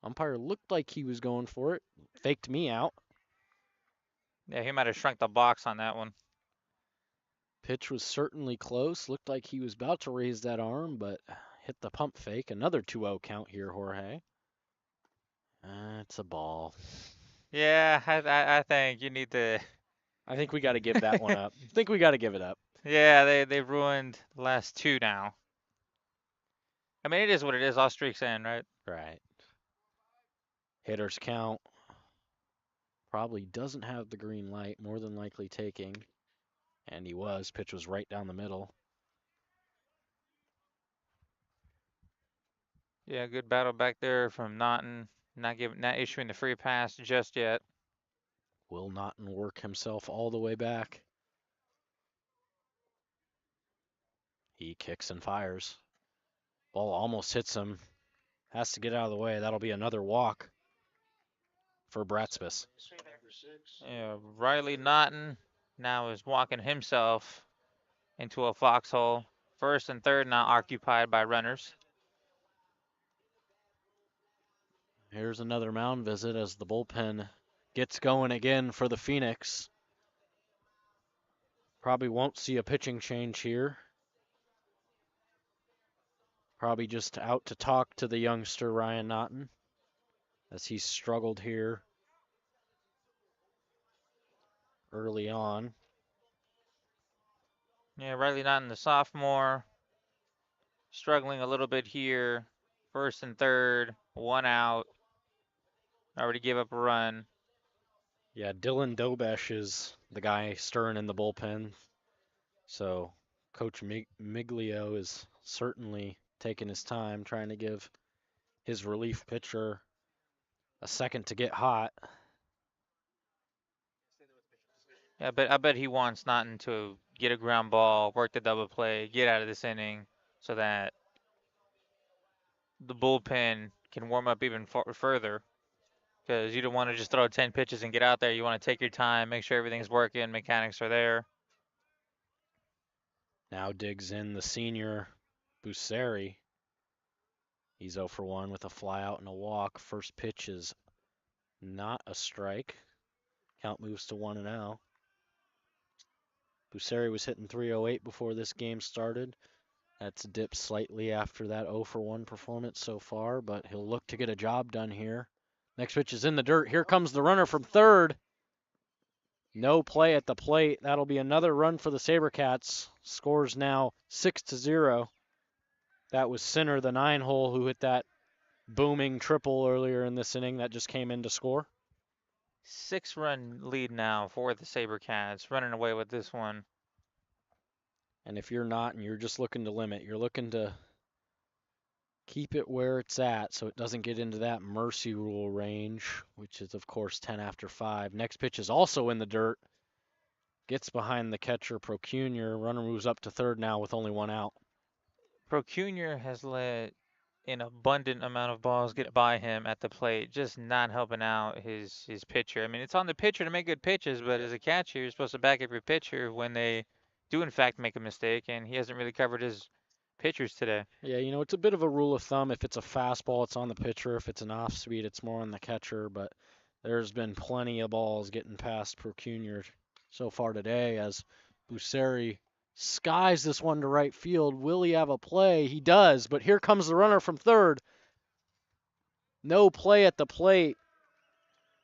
Umpire looked like he was going for it. Faked me out. Yeah, he might have shrunk the box on that one. Pitch was certainly close. Looked like he was about to raise that arm, but hit the pump fake. Another 2-0 count here, Jorge. It's a ball. Yeah, I think you need to. I think we got to give that one up. I think we got to give it up. Yeah, they ruined the last two now. I mean, it is what it is. All streaks in, right? Right. Hitters count. Probably doesn't have the green light. More than likely taking. And he was. Pitch was right down the middle. Yeah, good battle back there from Naughton. Not issuing the free pass just yet. Will Naughton work himself all the way back? He kicks and fires. Ball almost hits him. Has to get out of the way. That'll be another walk for Bratzbus. Yeah, Riley Naughton now is walking himself into a foxhole. First and third now occupied by runners. Here's another mound visit as the bullpen gets going again for the Phoenix. Probably won't see a pitching change here. Probably just out to talk to the youngster Ryan Naughton as he struggled here early on. Yeah, Riley Naughton, the sophomore, struggling a little bit here. First and third, one out. Already gave up a run. Yeah, Dylan Dobesh is the guy stirring in the bullpen. So Coach Miglio is certainly taking his time trying to give his relief pitcher a second to get hot. Yeah, I bet he wants Naughton to get a ground ball, work the double play, get out of this inning so that the bullpen can warm up even further. Because you don't want to just throw 10 pitches and get out there. You want to take your time, make sure everything's working, mechanics are there. Now digs in the senior Busseri. He's 0 for 1 with a fly out and a walk. First pitch is not a strike. Count moves to 1-0. Busseri was hitting 308 before this game started. That's dipped slightly after that 0 for 1 performance so far, but he'll look to get a job done here. Next pitch is in the dirt. Here comes the runner from third. No play at the plate. That'll be another run for the SaberCats. Scores now 6-0. That was Sinner, the 9-hole, who hit that booming triple earlier in this inning that just came in to score. 6-run lead now for the SaberCats, running away with this one. And if you're not and you're just looking to limit, you're looking to keep it where it's at so it doesn't get into that mercy rule range, which is, of course, 10 after 5. Next pitch is also in the dirt. Gets behind the catcher, Procunior. Runner moves up to third now with only one out. Procunior has let an abundant amount of balls get by him at the plate, just not helping out his pitcher. I mean, it's on the pitcher to make good pitches, but as a catcher, you're supposed to back up your pitcher when they do, in fact, make a mistake, and he hasn't really covered his pitchers today. Yeah, it's a bit of a rule of thumb. If it's a fastball, it's on the pitcher. If it's an off-speed, it's more on the catcher, but there's been plenty of balls getting past Procunior so far today as Busseri skies this one to right field. Will he have a play? He does, but here comes the runner from third. No play at the plate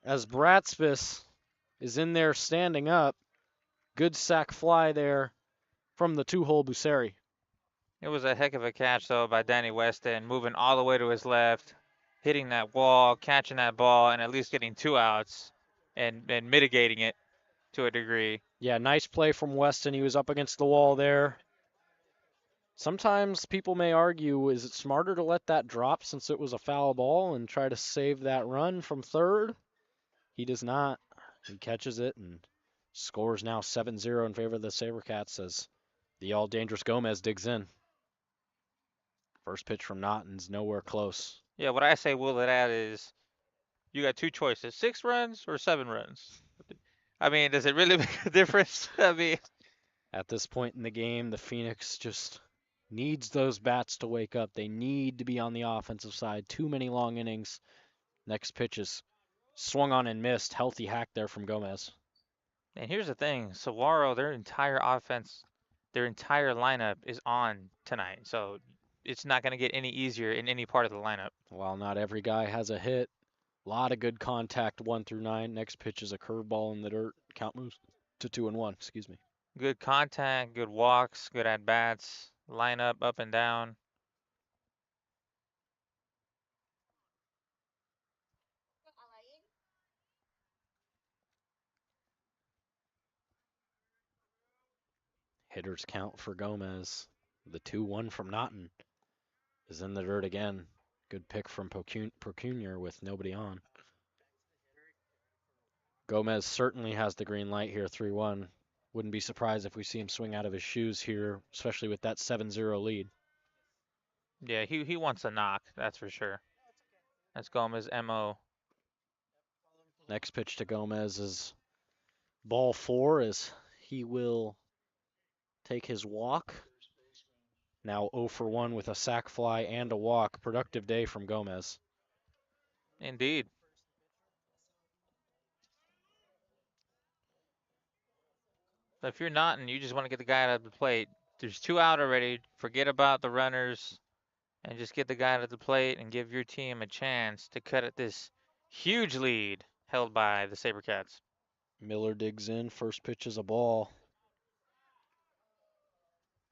as Bratzbus is in there standing up. Good sac fly there from the 2-hole Busseri. It was a heck of a catch, though, by Danny Weston, moving all the way to his left, hitting that wall, catching that ball, and at least getting 2 outs and mitigating it to a degree. Yeah, nice play from Weston. He was up against the wall there. Sometimes people may argue, is it smarter to let that drop since it was a foul ball and try to save that run from third? He does not. He catches it and scores now 7-0 in favor of the SaberCats as the all-dangerous Gomez digs in. First pitch from Naughton's nowhere close. Yeah, what I say, Will, to that is you got 2 choices, 6 runs or 7 runs. I mean, does it really make a difference? I mean, at this point in the game, the Phoenix just needs those bats to wake up. They need to be on the offensive side. Too many long innings Next pitch is swung on and missed. Healthy hack there from Gomez. And here's the thing, Saguaro, their entire offense, their entire lineup is on tonight. So it's not going to get any easier in any part of the lineup. While not every guy has a hit, a lot of good contact 1 through 9. Next pitch is a curveball in the dirt. Count moves to 2-1. Excuse me. Good contact, good walks, good at bats, lineup up and down. Hitters count for Gomez. The 2-1 from Naughton is in the dirt again. Good pick from Procunier with nobody on. Gomez certainly has the green light here, 3-1. Wouldn't be surprised if we see him swing out of his shoes here, especially with that 7-0 lead. Yeah, he wants a knock, that's for sure. That's Gomez' MO. Next pitch to Gomez is ball 4 as he will take his walk. Now 0 for 1 with a sac fly and a walk. Productive day from Gomez. Indeed. So if you're not and you just want to get the guy out of the plate, there's 2 out already. Forget about the runners and just get the guy out of the plate and give your team a chance to cut at this huge lead held by the SaberCats. Miller digs in. First pitch is a ball.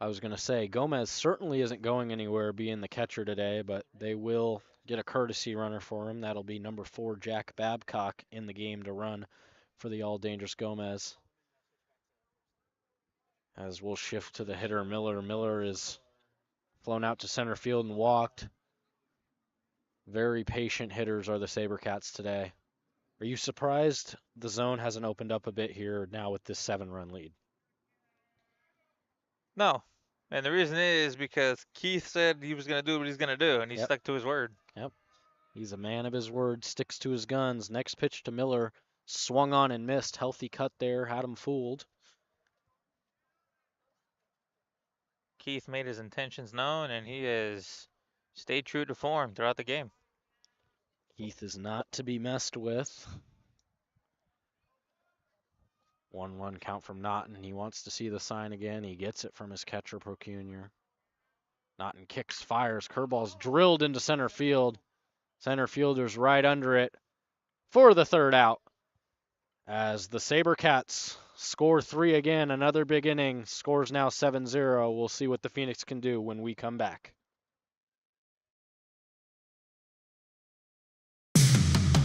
I was going to say, Gomez certainly isn't going anywhere being the catcher today, but they will get a courtesy runner for him. That'll be number 4, Jack Babcock, in the game to run for the all-dangerous Gomez. As we'll shift to the hitter, Miller. Miller is flown out to center field and walked. Very patient hitters are the SaberCats today. Are you surprised the zone hasn't opened up a bit here now with this 7-run lead? No. And the reason is because Keith said he was going to do what he's going to do, and he stuck to his word. Yep. He's a man of his word, sticks to his guns. Next pitch to Miller, swung on and missed. Healthy cut there, had him fooled. Keith made his intentions known, and he has stayed true to form throughout the game. Keith is not to be messed with. 1-1 count from Naughton. He wants to see the sign again. He gets it from his catcher, Procunier. Naughton kicks, fires. Curveball's drilled into center field. Center fielder's right under it for the 3rd out. As the SaberCats score 3 again, another big inning. Scores now 7-0. We'll see what the Phoenix can do when we come back.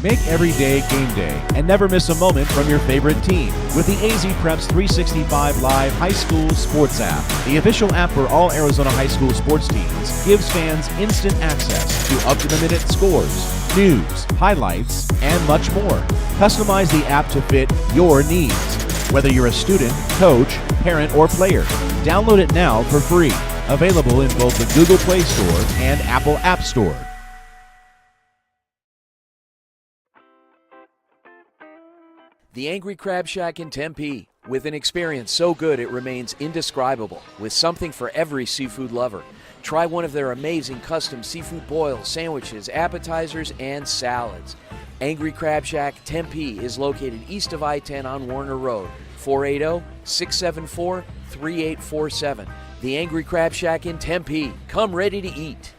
Make every day game day and never miss a moment from your favorite team with the AZ Preps 365 Live High School Sports app. The official app for all Arizona high school sports teams gives fans instant access to up-to-the-minute scores, news, highlights, and much more. Customize the app to fit your needs, whether you're a student, coach, parent, or player. Download it now for free. Available in both the Google Play Store and Apple App Store. The Angry Crab Shack in Tempe, with an experience so good it remains indescribable, with something for every seafood lover. Try one of their amazing custom seafood boils, sandwiches, appetizers, and salads. Angry Crab Shack Tempe is located east of I-10 on Warner Road, 480-674-3847. The Angry Crab Shack in Tempe. Come ready to eat.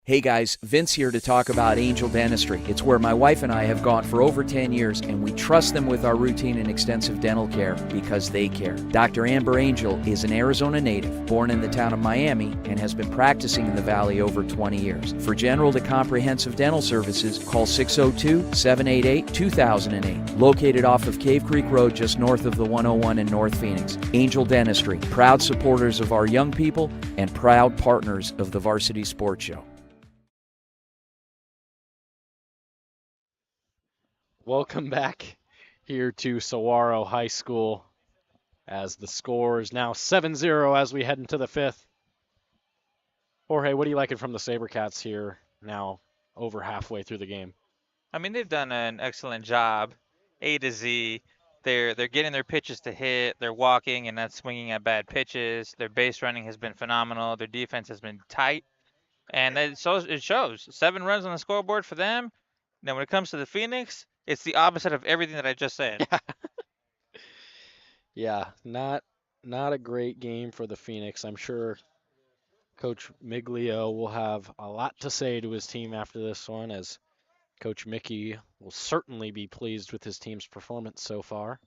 Hey guys, Vince here to talk about Angel Dentistry. It's where my wife and I have gone for over 10 years, and we trust them with our routine and extensive dental care because they care. Dr. Amber Angel is an Arizona native, born in the town of Miami, and has been practicing in the Valley over 20 years. For general to comprehensive dental services, call 602-788-2008. Located off of Cave Creek Road just north of the 101 in North Phoenix. Angel Dentistry, proud supporters of our young people and proud partners of the Varsity Sports Show. Welcome back here to Saguaro High School as the score is now 7-0 as we head into the 5th. Jorge, what are you liking from the SaberCats here now over halfway through the game? I mean, they've done an excellent job, A to Z. They're getting their pitches to hit. They're walking and not swinging at bad pitches. Their base running has been phenomenal. Their defense has been tight, and it shows. 7 runs on the scoreboard for them. Now, when it comes to the Phoenix, it's the opposite of everything that I just said. Yeah, not a great game for the Phoenix. I'm sure Coach Miglio will have a lot to say to his team after this one, as Coach Mickey will certainly be pleased with his team's performance so far.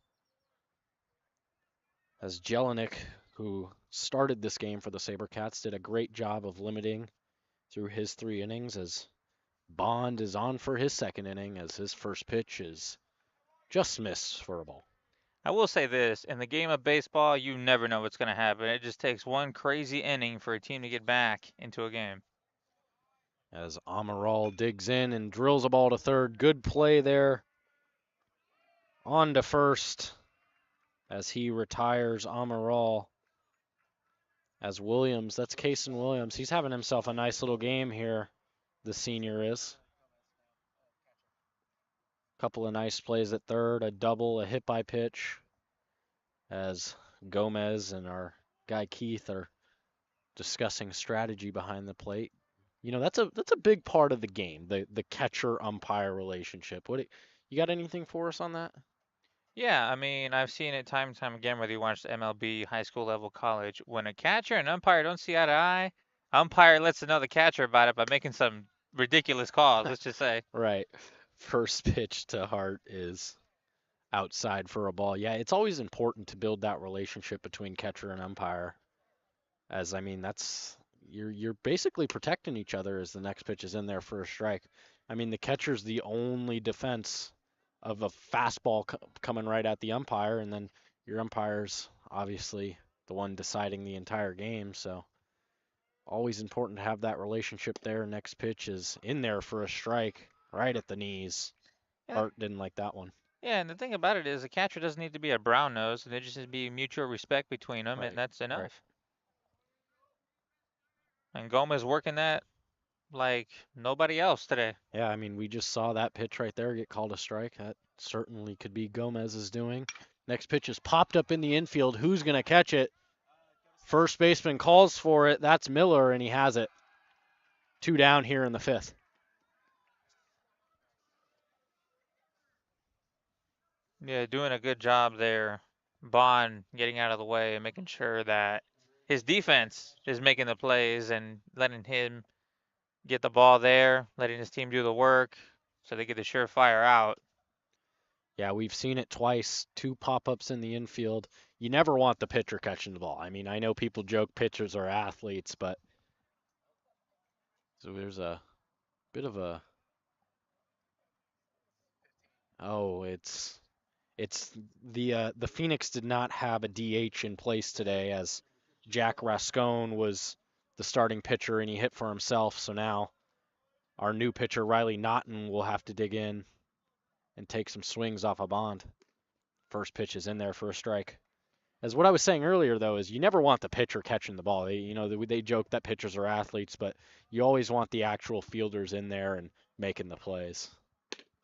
As Jelinek, who started this game for the SaberCats, did a great job of limiting through his 3 innings, as Bond is on for his 2nd inning, as his first pitch is just missed for a ball. I will say this, in the game of baseball, you never know what's going to happen. It just takes one crazy inning for a team to get back into a game. As Amaral digs in and drills a ball to third. Good play there. On to first as he retires Amaral. As Williams, that's Kason Williams. He's having himself a nice little game here, the senior is. Couple of nice plays at third, a double, a hit by pitch, as Gomez and our guy Keith are discussing strategy behind the plate. You know, that's a big part of the game, the catcher-umpire relationship. You got anything for us on that? Yeah, I mean, I've seen it time and time again, whether you watch the MLB, high school level, college. When a catcher and umpire don't see eye to eye, umpire lets another catcher about it by making some ridiculous calls, let's just say. Right. First pitch to Hart is outside for a ball. Yeah, it's always important to build that relationship between catcher and umpire. As, I mean, that's you're basically protecting each other as the next pitch is in there for a strike. I mean, the catcher's the only defense of a fastball coming right at the umpire, and then your umpire's obviously the one deciding the entire game. So always important to have that relationship there. Next pitch is in there for a strike right at the knees. Yeah. Hart didn't like that one. Yeah, and the thing about it is the catcher doesn't need to be a brown nose. There just needs to be mutual respect between them, and that's enough. Right. And Gomez working that like nobody else today. Yeah, I mean, we just saw that pitch right there get called a strike. That certainly could be Gomez's doing. Next pitch is popped up in the infield. Who's going to catch it? First baseman calls for it. That's Miller, and he has it. 2 down here in the 5th. Yeah, doing a good job there. Bond getting out of the way and making sure that his defense is making the plays and letting him get the ball there, letting his team do the work so they get the surefire out. Yeah, we've seen it twice. 2 pop-ups in the infield. You never want the pitcher catching the ball. I mean, I know people joke pitchers are athletes, but so there's a bit of a it's the Phoenix did not have a DH in place today, as Jack Rascone was the starting pitcher and he hit for himself. So now our new pitcher, Riley Naughton, will have to dig in and take some swings off a Bond. First pitch is in there for a strike. As what I was saying earlier, though, is you never want the pitcher catching the ball. They joke that pitchers are athletes, but you always want the actual fielders in there and making the plays.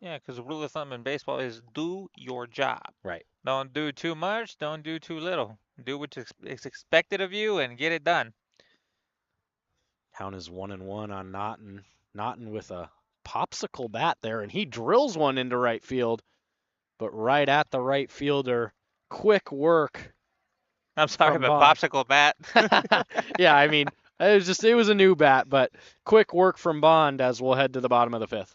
Yeah, because the rule of thumb in baseball is do your job. Right. Don't do too much. Don't do too little. Do what is expected of you and get it done. Count is 1-1 on Naughton. Naughton with a popsicle bat there, and he drills one into right field, but right at the right fielder. Quick work. I'm sorry, but popsicle bat. Yeah, I mean, it was a new bat, but quick work from Bond as we'll head to the bottom of the 5th.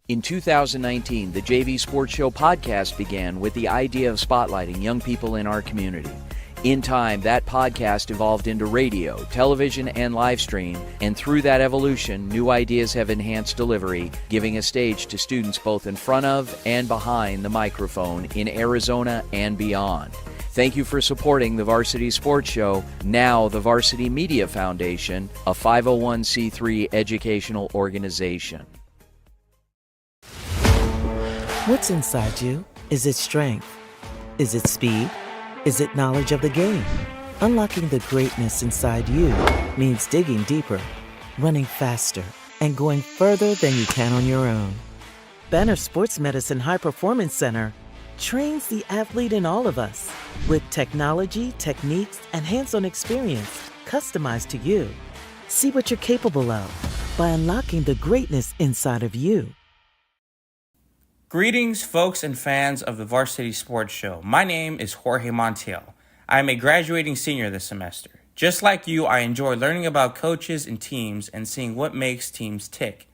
In 2019, the JV Sports Show podcast began with the idea of spotlighting young people in our community. In time, that podcast evolved into radio, television, and live stream, and through that evolution, new ideas have enhanced delivery, giving a stage to students both in front of and behind the microphone in Arizona and beyond. Thank you for supporting the Varsity Sports Show, now the Varsity Media Foundation, a 501c3 educational organization. What's inside you? Is it strength? Is it speed? Is it knowledge of the game? Unlocking the greatness inside you means digging deeper, running faster, and going further than you can on your own. Banner Sports Medicine High Performance Center trains the athlete in all of us with technology, techniques, and hands-on experience customized to you. See what you're capable of by unlocking the greatness inside of you. Greetings, folks and fans of the Varsity Sports Show. My name is Jorge Montiel. I am a graduating senior this semester. Just like you, I enjoy learning about coaches and teams and seeing what makes teams tick.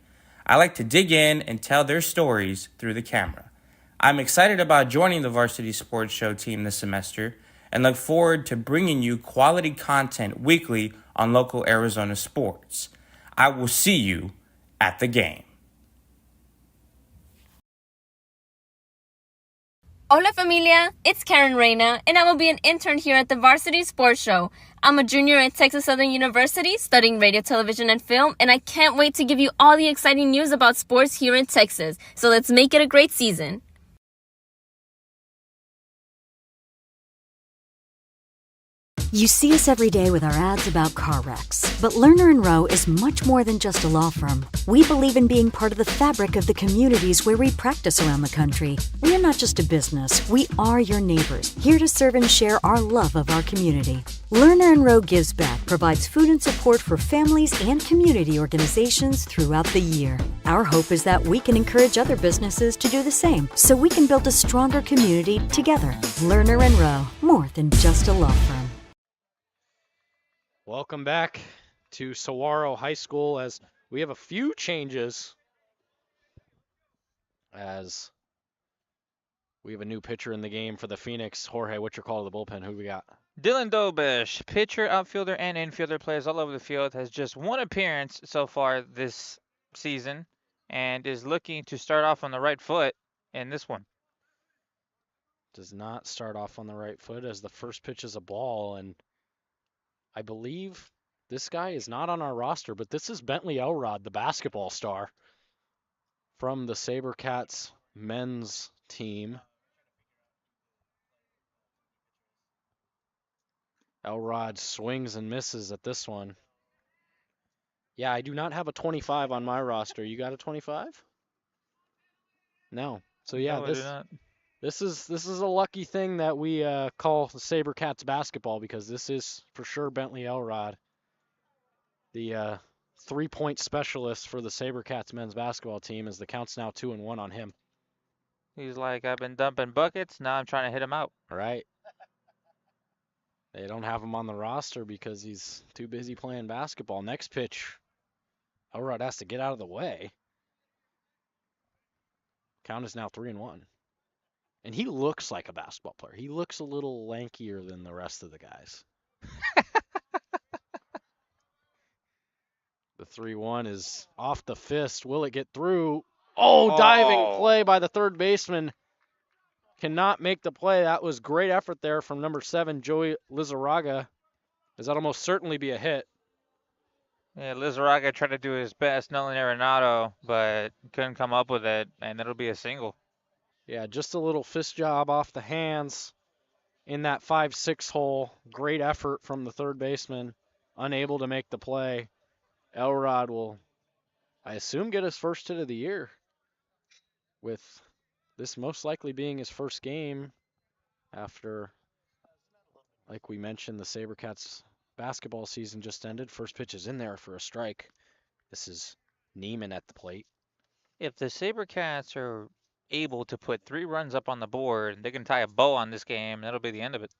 I like to dig in and tell their stories through the camera. I'm excited about joining the Varsity Sports Show team this semester and look forward to bringing you quality content weekly on local Arizona sports. I will see you at the game. Hola familia, it's Karen Reina, and I will be an intern here at the Varsity Sports Show. I'm a junior at Texas Southern University studying radio, television, and film, and I can't wait to give you all the exciting news about sports here in Texas. So let's make it a great season. You see us every day with our ads about car wrecks, but Lerner & Rowe is much more than just a law firm. We believe in being part of the fabric of the communities where we practice around the country. We are not just a business, we are your neighbors, here to serve and share our love of our community. Lerner & Rowe Gives Back provides food and support for families and community organizations throughout the year. Our hope is that we can encourage other businesses to do the same, so we can build a stronger community together. Lerner & Rowe, more than just a law firm. Welcome back to Saguaro High School as we have a few changes as we have a new pitcher in the game for the Phoenix. Jorge, what's your call to the bullpen? Who do we got? Dylan Dobish, pitcher, outfielder, and infielder, plays all over the field, has just one appearance so far this season and is looking to start off on the right foot in this one. Does not start off on the right foot as the first pitch is a ball, and I believe this guy is not on our roster, but this is Bentley Elrod, the basketball star from the SaberCats men's team. Elrod swings and misses at this one. Yeah, I do not have a 25 on my roster. You got a 25? No. So yeah, No, I do not. this is a lucky thing that we call the SaberCats basketball, because this is for sure Bentley Elrod, the 3-point specialist for the SaberCats men's basketball team, as the count's now 2-1 on him. He's like, I've been dumping buckets, now I'm trying to hit him out. All right. They don't have him on the roster because he's too busy playing basketball. Next pitch, Elrod has to get out of the way. Count is now 3-1. And he looks like a basketball player. He looks a little lankier than the rest of the guys. The 3-1 is off the fist. Will it get through? Oh, diving play by the third baseman. Cannot make the play. That was great effort there from number 7, Joey Lizarraga, as that'll most certainly be a hit. Yeah, Lizarraga tried to do his best, Nolan Arenado, but couldn't come up with it, and it'll be a single. Yeah, just a little fist job off the hands in that 5-6 hole. Great effort from the third baseman. Unable to make the play. Elrod will, I assume, get his first hit of the year, with this most likely being his first game after, like we mentioned, the SaberCats basketball season just ended. First pitch is in there for a strike. This is Neiman at the plate. If the SaberCats are able to put 3 runs up on the board, they can tie a bow on this game, and that'll be the end of it.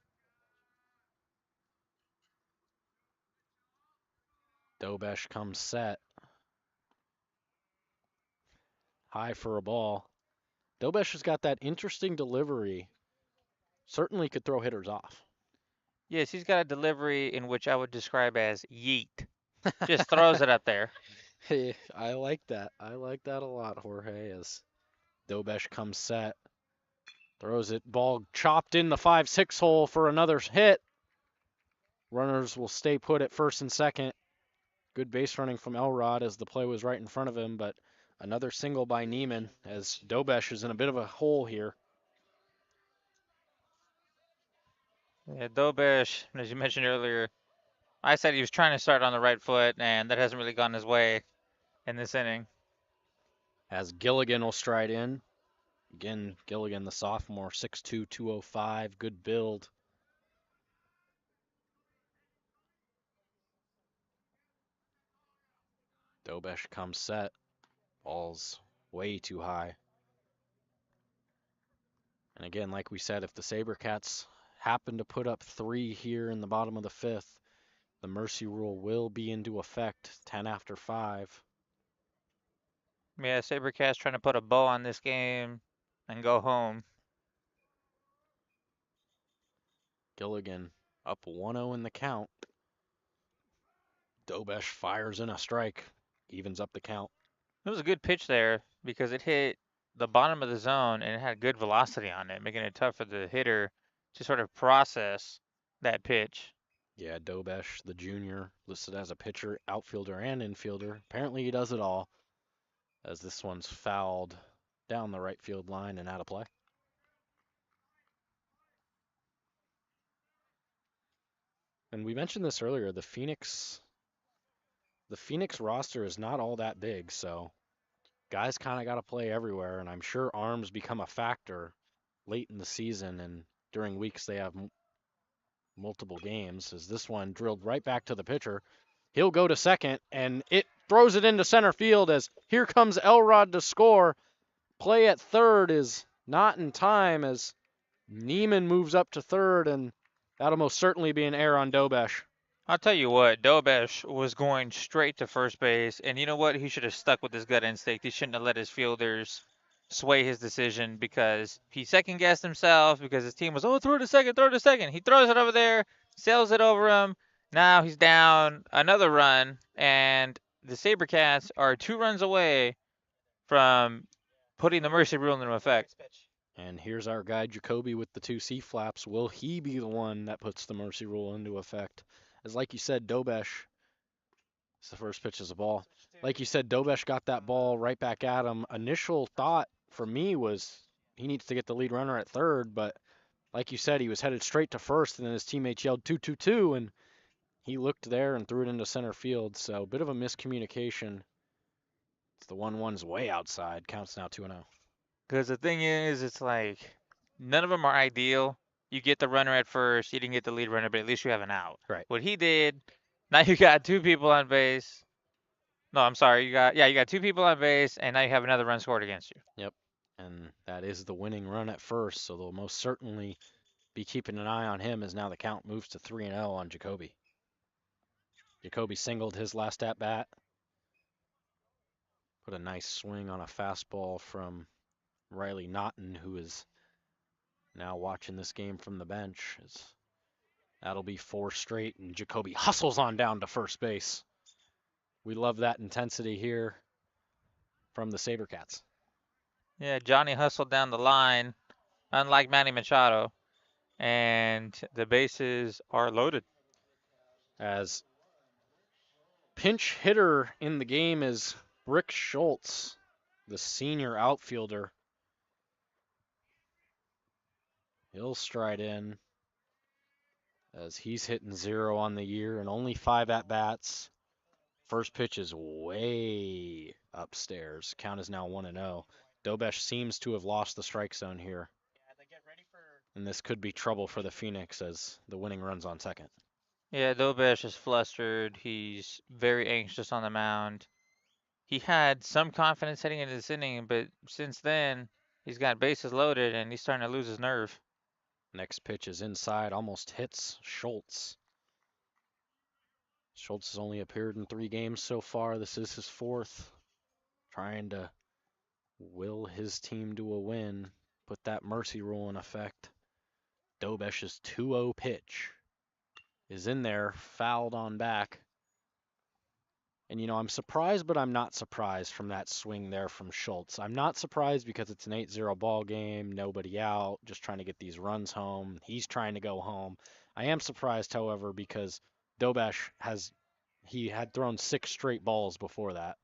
Dobesh comes set. High for a ball. Dobesh has got that interesting delivery. Certainly could throw hitters off. Yes, he's got a delivery in which I would describe as yeet. Just throws it up there. Hey, I like that. I like that a lot, Jorge, as Dobesh comes set. Throws it. Ball chopped in the 5-6 hole for another hit. Runners will stay put at first and second. Good base running from Elrod as the play was right in front of him, but another single by Neiman as Dobesh is in a bit of a hole here. Yeah, Dobesh, as you mentioned earlier, I said he was trying to start on the right foot, and that hasn't really gone his way. in this inning. As Gilligan will stride in. Again, Gilligan, the sophomore, 6'2", 205, good build. Dobesh comes set. Ball's way too high. And again, like we said, if the SaberCats happen to put up 3 here in the bottom of the 5th, the mercy rule will be into effect 10 after 5. Yeah, SaberCats trying to put a bow on this game and go home. Gilligan up 1-0 in the count. Dobesh fires in a strike, evens up the count. It was a good pitch there because it hit the bottom of the zone and it had good velocity on it, making it tough for the hitter to sort of process that pitch. Yeah, Dobesh, the junior, listed as a pitcher, outfielder, and infielder. Apparently he does it all, as this one's fouled down the right field line and out of play. And we mentioned this earlier, the Phoenix roster is not all that big, so guys kind of got to play everywhere, and I'm sure arms become a factor late in the season and during weeks they have multiple games, as this one drilled right back to the pitcher. He'll go to second, and it throws it into center field as here comes Elrod to score. Play at third is not in time as Neiman moves up to third, and that'll most certainly be an error on Dobesh. I'll tell you what, Dobesh was going straight to first base, and you know what? He should have stuck with his gut instinct. He shouldn't have let his fielders sway his decision because he second-guessed himself because his team was, oh, throw it to second, throw it to second. He throws it over there, sails it over him. Now he's down another run, and the SaberCats are 2 runs away from putting the mercy rule into effect. And here's our guy, Jacoby, with the 2 C-flaps. Will he be the one that puts the mercy rule into effect? As like you said, Dobesh, it's the first pitch is a ball. Like you said, Dobesh got that ball right back at him. Initial thought for me was he needs to get the lead runner at third, but like you said, he was headed straight to first, and then his teammates yelled 2-2-2, and he looked there and threw it into center field. So a bit of a miscommunication. It's the 1-1's way outside. Counts now 2-0. Because the thing is, it's like none of them are ideal. You get the runner at first, you didn't get the lead runner, but at least you have an out. Right. What he did, now you got 2 people on base. No, I'm sorry, you got 2 people on base, and now you have another run scored against you. Yep. And that is the winning run at first, so they'll most certainly be keeping an eye on him as now the count moves to 3-0 on Jacoby. Jacoby singled his last at bat. Put a nice swing on a fastball from Riley Naughton, who is now watching this game from the bench. That'll be 4 straight, and Jacoby hustles on down to first base. We love that intensity here from the SaberCats. Yeah, Johnny hustled down the line, unlike Manny Machado, and the bases are loaded. As pinch hitter in the game is Rick Schultz, the senior outfielder. He'll stride in as he's hitting 0 on the year and only 5 at-bats. First pitch is way upstairs. Count is now 1-0. Dobesh seems to have lost the strike zone here. And this could be trouble for the Phoenix as the winning run's on second. Yeah, Dobesh is flustered. He's very anxious on the mound. He had some confidence heading into this inning, but since then, he's got bases loaded and he's starting to lose his nerve. Next pitch is inside, almost hits Schultz. Schultz has only appeared in 3 games so far. This is his 4th. Trying to will his team to a win. Put that mercy rule in effect. Dobesh's 2-0 pitch is in there, fouled on back. And, you know, I'm surprised, but I'm not surprised from that swing there from Schultz. I'm not surprised because it's an 8-0 ball game, nobody out, just trying to get these runs home. He's trying to go home. I am surprised, however, because Dobesh had thrown 6 straight balls before that.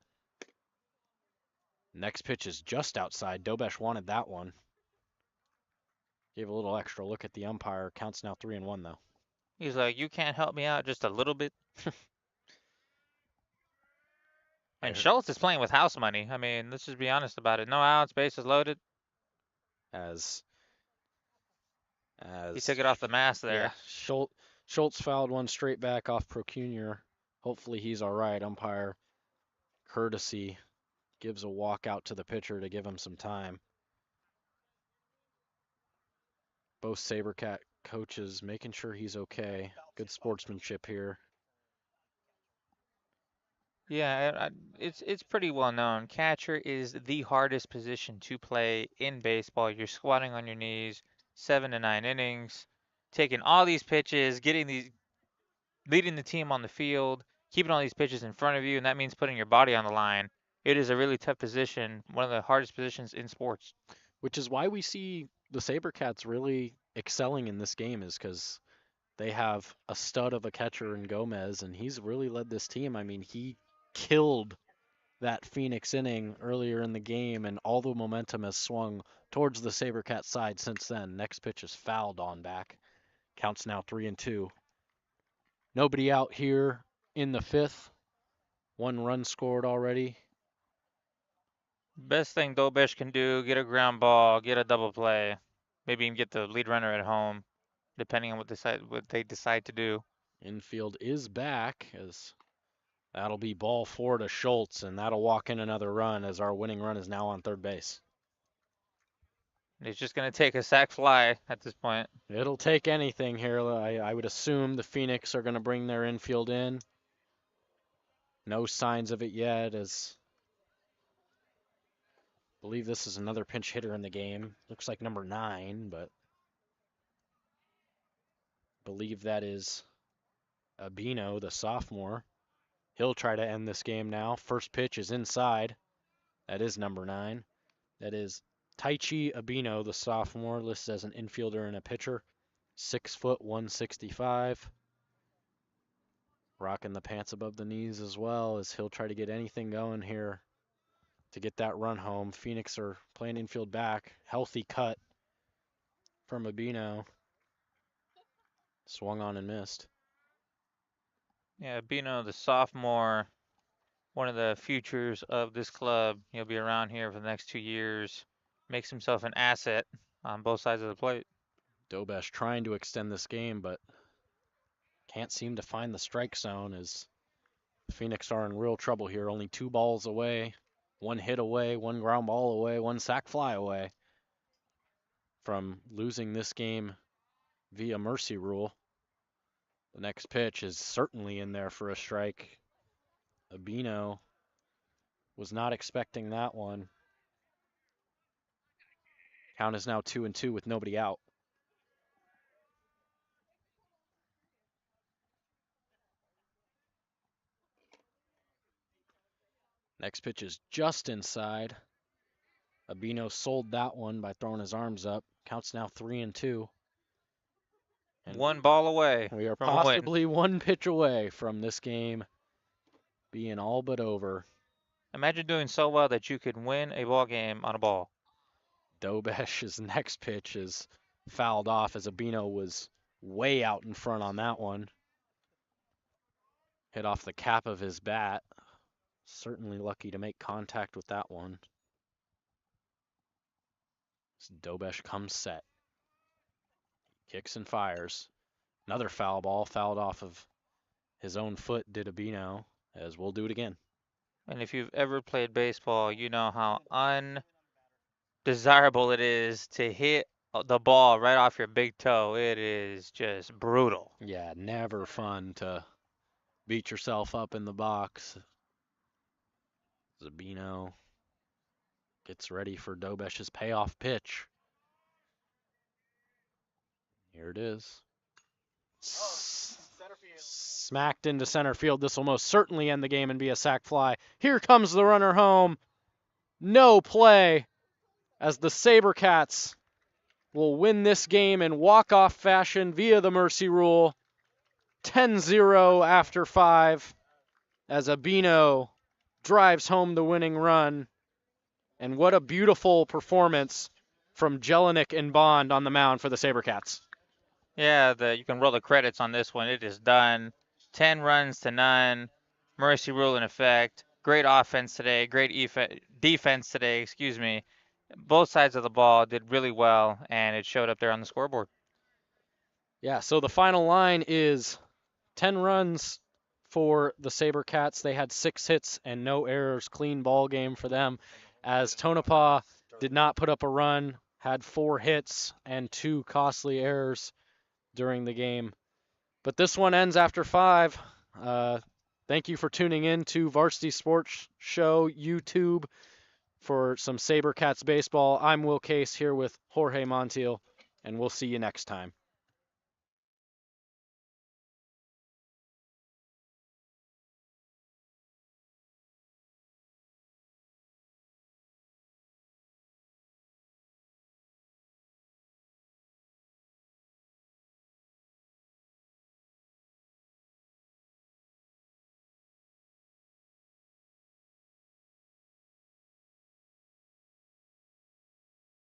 Next pitch is just outside. Dobesh wanted that one. Gave a little extra look at the umpire. Counts now 3-1, though. He's like, you can't help me out just a little bit? And Schultz is playing with house money. I mean, let's just be honest about it. No outs, bases loaded. As He took it off the mask yeah, there. Schultz fouled one straight back off Procunior. Hopefully he's all right. Umpire courtesy gives a walk out to the pitcher to give him some time. Both SaberCat coaches making sure he's okay. Good sportsmanship here. Yeah, it's pretty well known. Catcher is the hardest position to play in baseball. You're squatting on your knees, 7 to 9 innings, taking all these pitches, leading the team on the field, keeping all these pitches in front of you, and that means putting your body on the line. It is a really tough position, one of the hardest positions in sports. Which is why we see the SaberCats really excelling in this game, is because they have a stud of a catcher in Gomez, and he's really led this team. I mean, he killed that Phoenix inning earlier in the game, and all the momentum has swung towards the SaberCat side since then. Next pitch is fouled on back. Counts now 3-2. Nobody out here in the fifth. 1 run scored already. Best thing Dobesh can do, get a ground ball, get a double play, maybe even get the lead runner at home, depending on what they decide to do. Infield is back, as that'll be ball 4 to Schultz, and that'll walk in another run, as our winning run is now on third base. He's just going to take a sac fly at this point. It'll take anything here. I would assume the Phoenix are going to bring their infield in. No signs of it yet, as I believe this is another pinch hitter in the game. Looks like number 9, but I believe that is Abino, the sophomore. He'll try to end this game now. First pitch is inside. That is number 9. That is Taichi Abino, the sophomore, listed as an infielder and a pitcher. 6 foot, 165. Rocking the pants above the knees as well, as he'll try to get anything going here to get that run home. Phoenix are playing infield back. Healthy cut from Abino. Swung on and missed. Yeah, Bino, the sophomore, one of the futures of this club. He'll be around here for the next 2 years. Makes himself an asset on both sides of the plate. Dobesh trying to extend this game, but can't seem to find the strike zone, as Phoenix are in real trouble here. Only 2 balls away, 1 hit away, 1 ground ball away, 1 sac fly away from losing this game via mercy rule. The next pitch is certainly in there for a strike. Abino was not expecting that one. Count is now 2-2 with nobody out. Next pitch is just inside. Abino sold that one by throwing his arms up. Counts now 3-2. And 1 ball away. We are from possibly 1 pitch away from this game being all but over. Imagine doing so well that you could win a ball game on a ball. Dobesh's next pitch is fouled off, as Abino was way out in front on that one. Hit off the cap of his bat. Certainly lucky to make contact with that one. Dobesh comes set. Kicks and fires. Another foul ball fouled off of his own foot, did Abino, as we'll do it again. And if you've ever played baseball, you know how undesirable it is to hit the ball right off your big toe. It is just brutal. Yeah, never fun to beat yourself up in the box. Zabino gets ready for Dobesh's payoff pitch. Here it is. Smacked into center field. This will most certainly end the game and be a sac fly. Here comes the runner home. No play, as the SaberCats will win this game in walk-off fashion via the mercy rule. 10-0 after 5, as Abino drives home the winning run. And what a beautiful performance from Jelinek and Bond on the mound for the SaberCats. Yeah, you can roll the credits on this one. It is done. 10 runs to none. Mercy rule in effect. Great offense today, great defense today, excuse me. Both sides of the ball did really well, and it showed up there on the scoreboard. Yeah, so the final line is 10 runs for the SaberCats. They had 6 hits and no errors. Clean ball game for them, as Tonopah did not put up a run, had 4 hits and 2 costly errors during the game. But this one ends after 5. Thank you for tuning in to Varsity Sports Show YouTube for some SaberCats baseball. I'm Will Case here with Jorge Montiel, and we'll see you next time.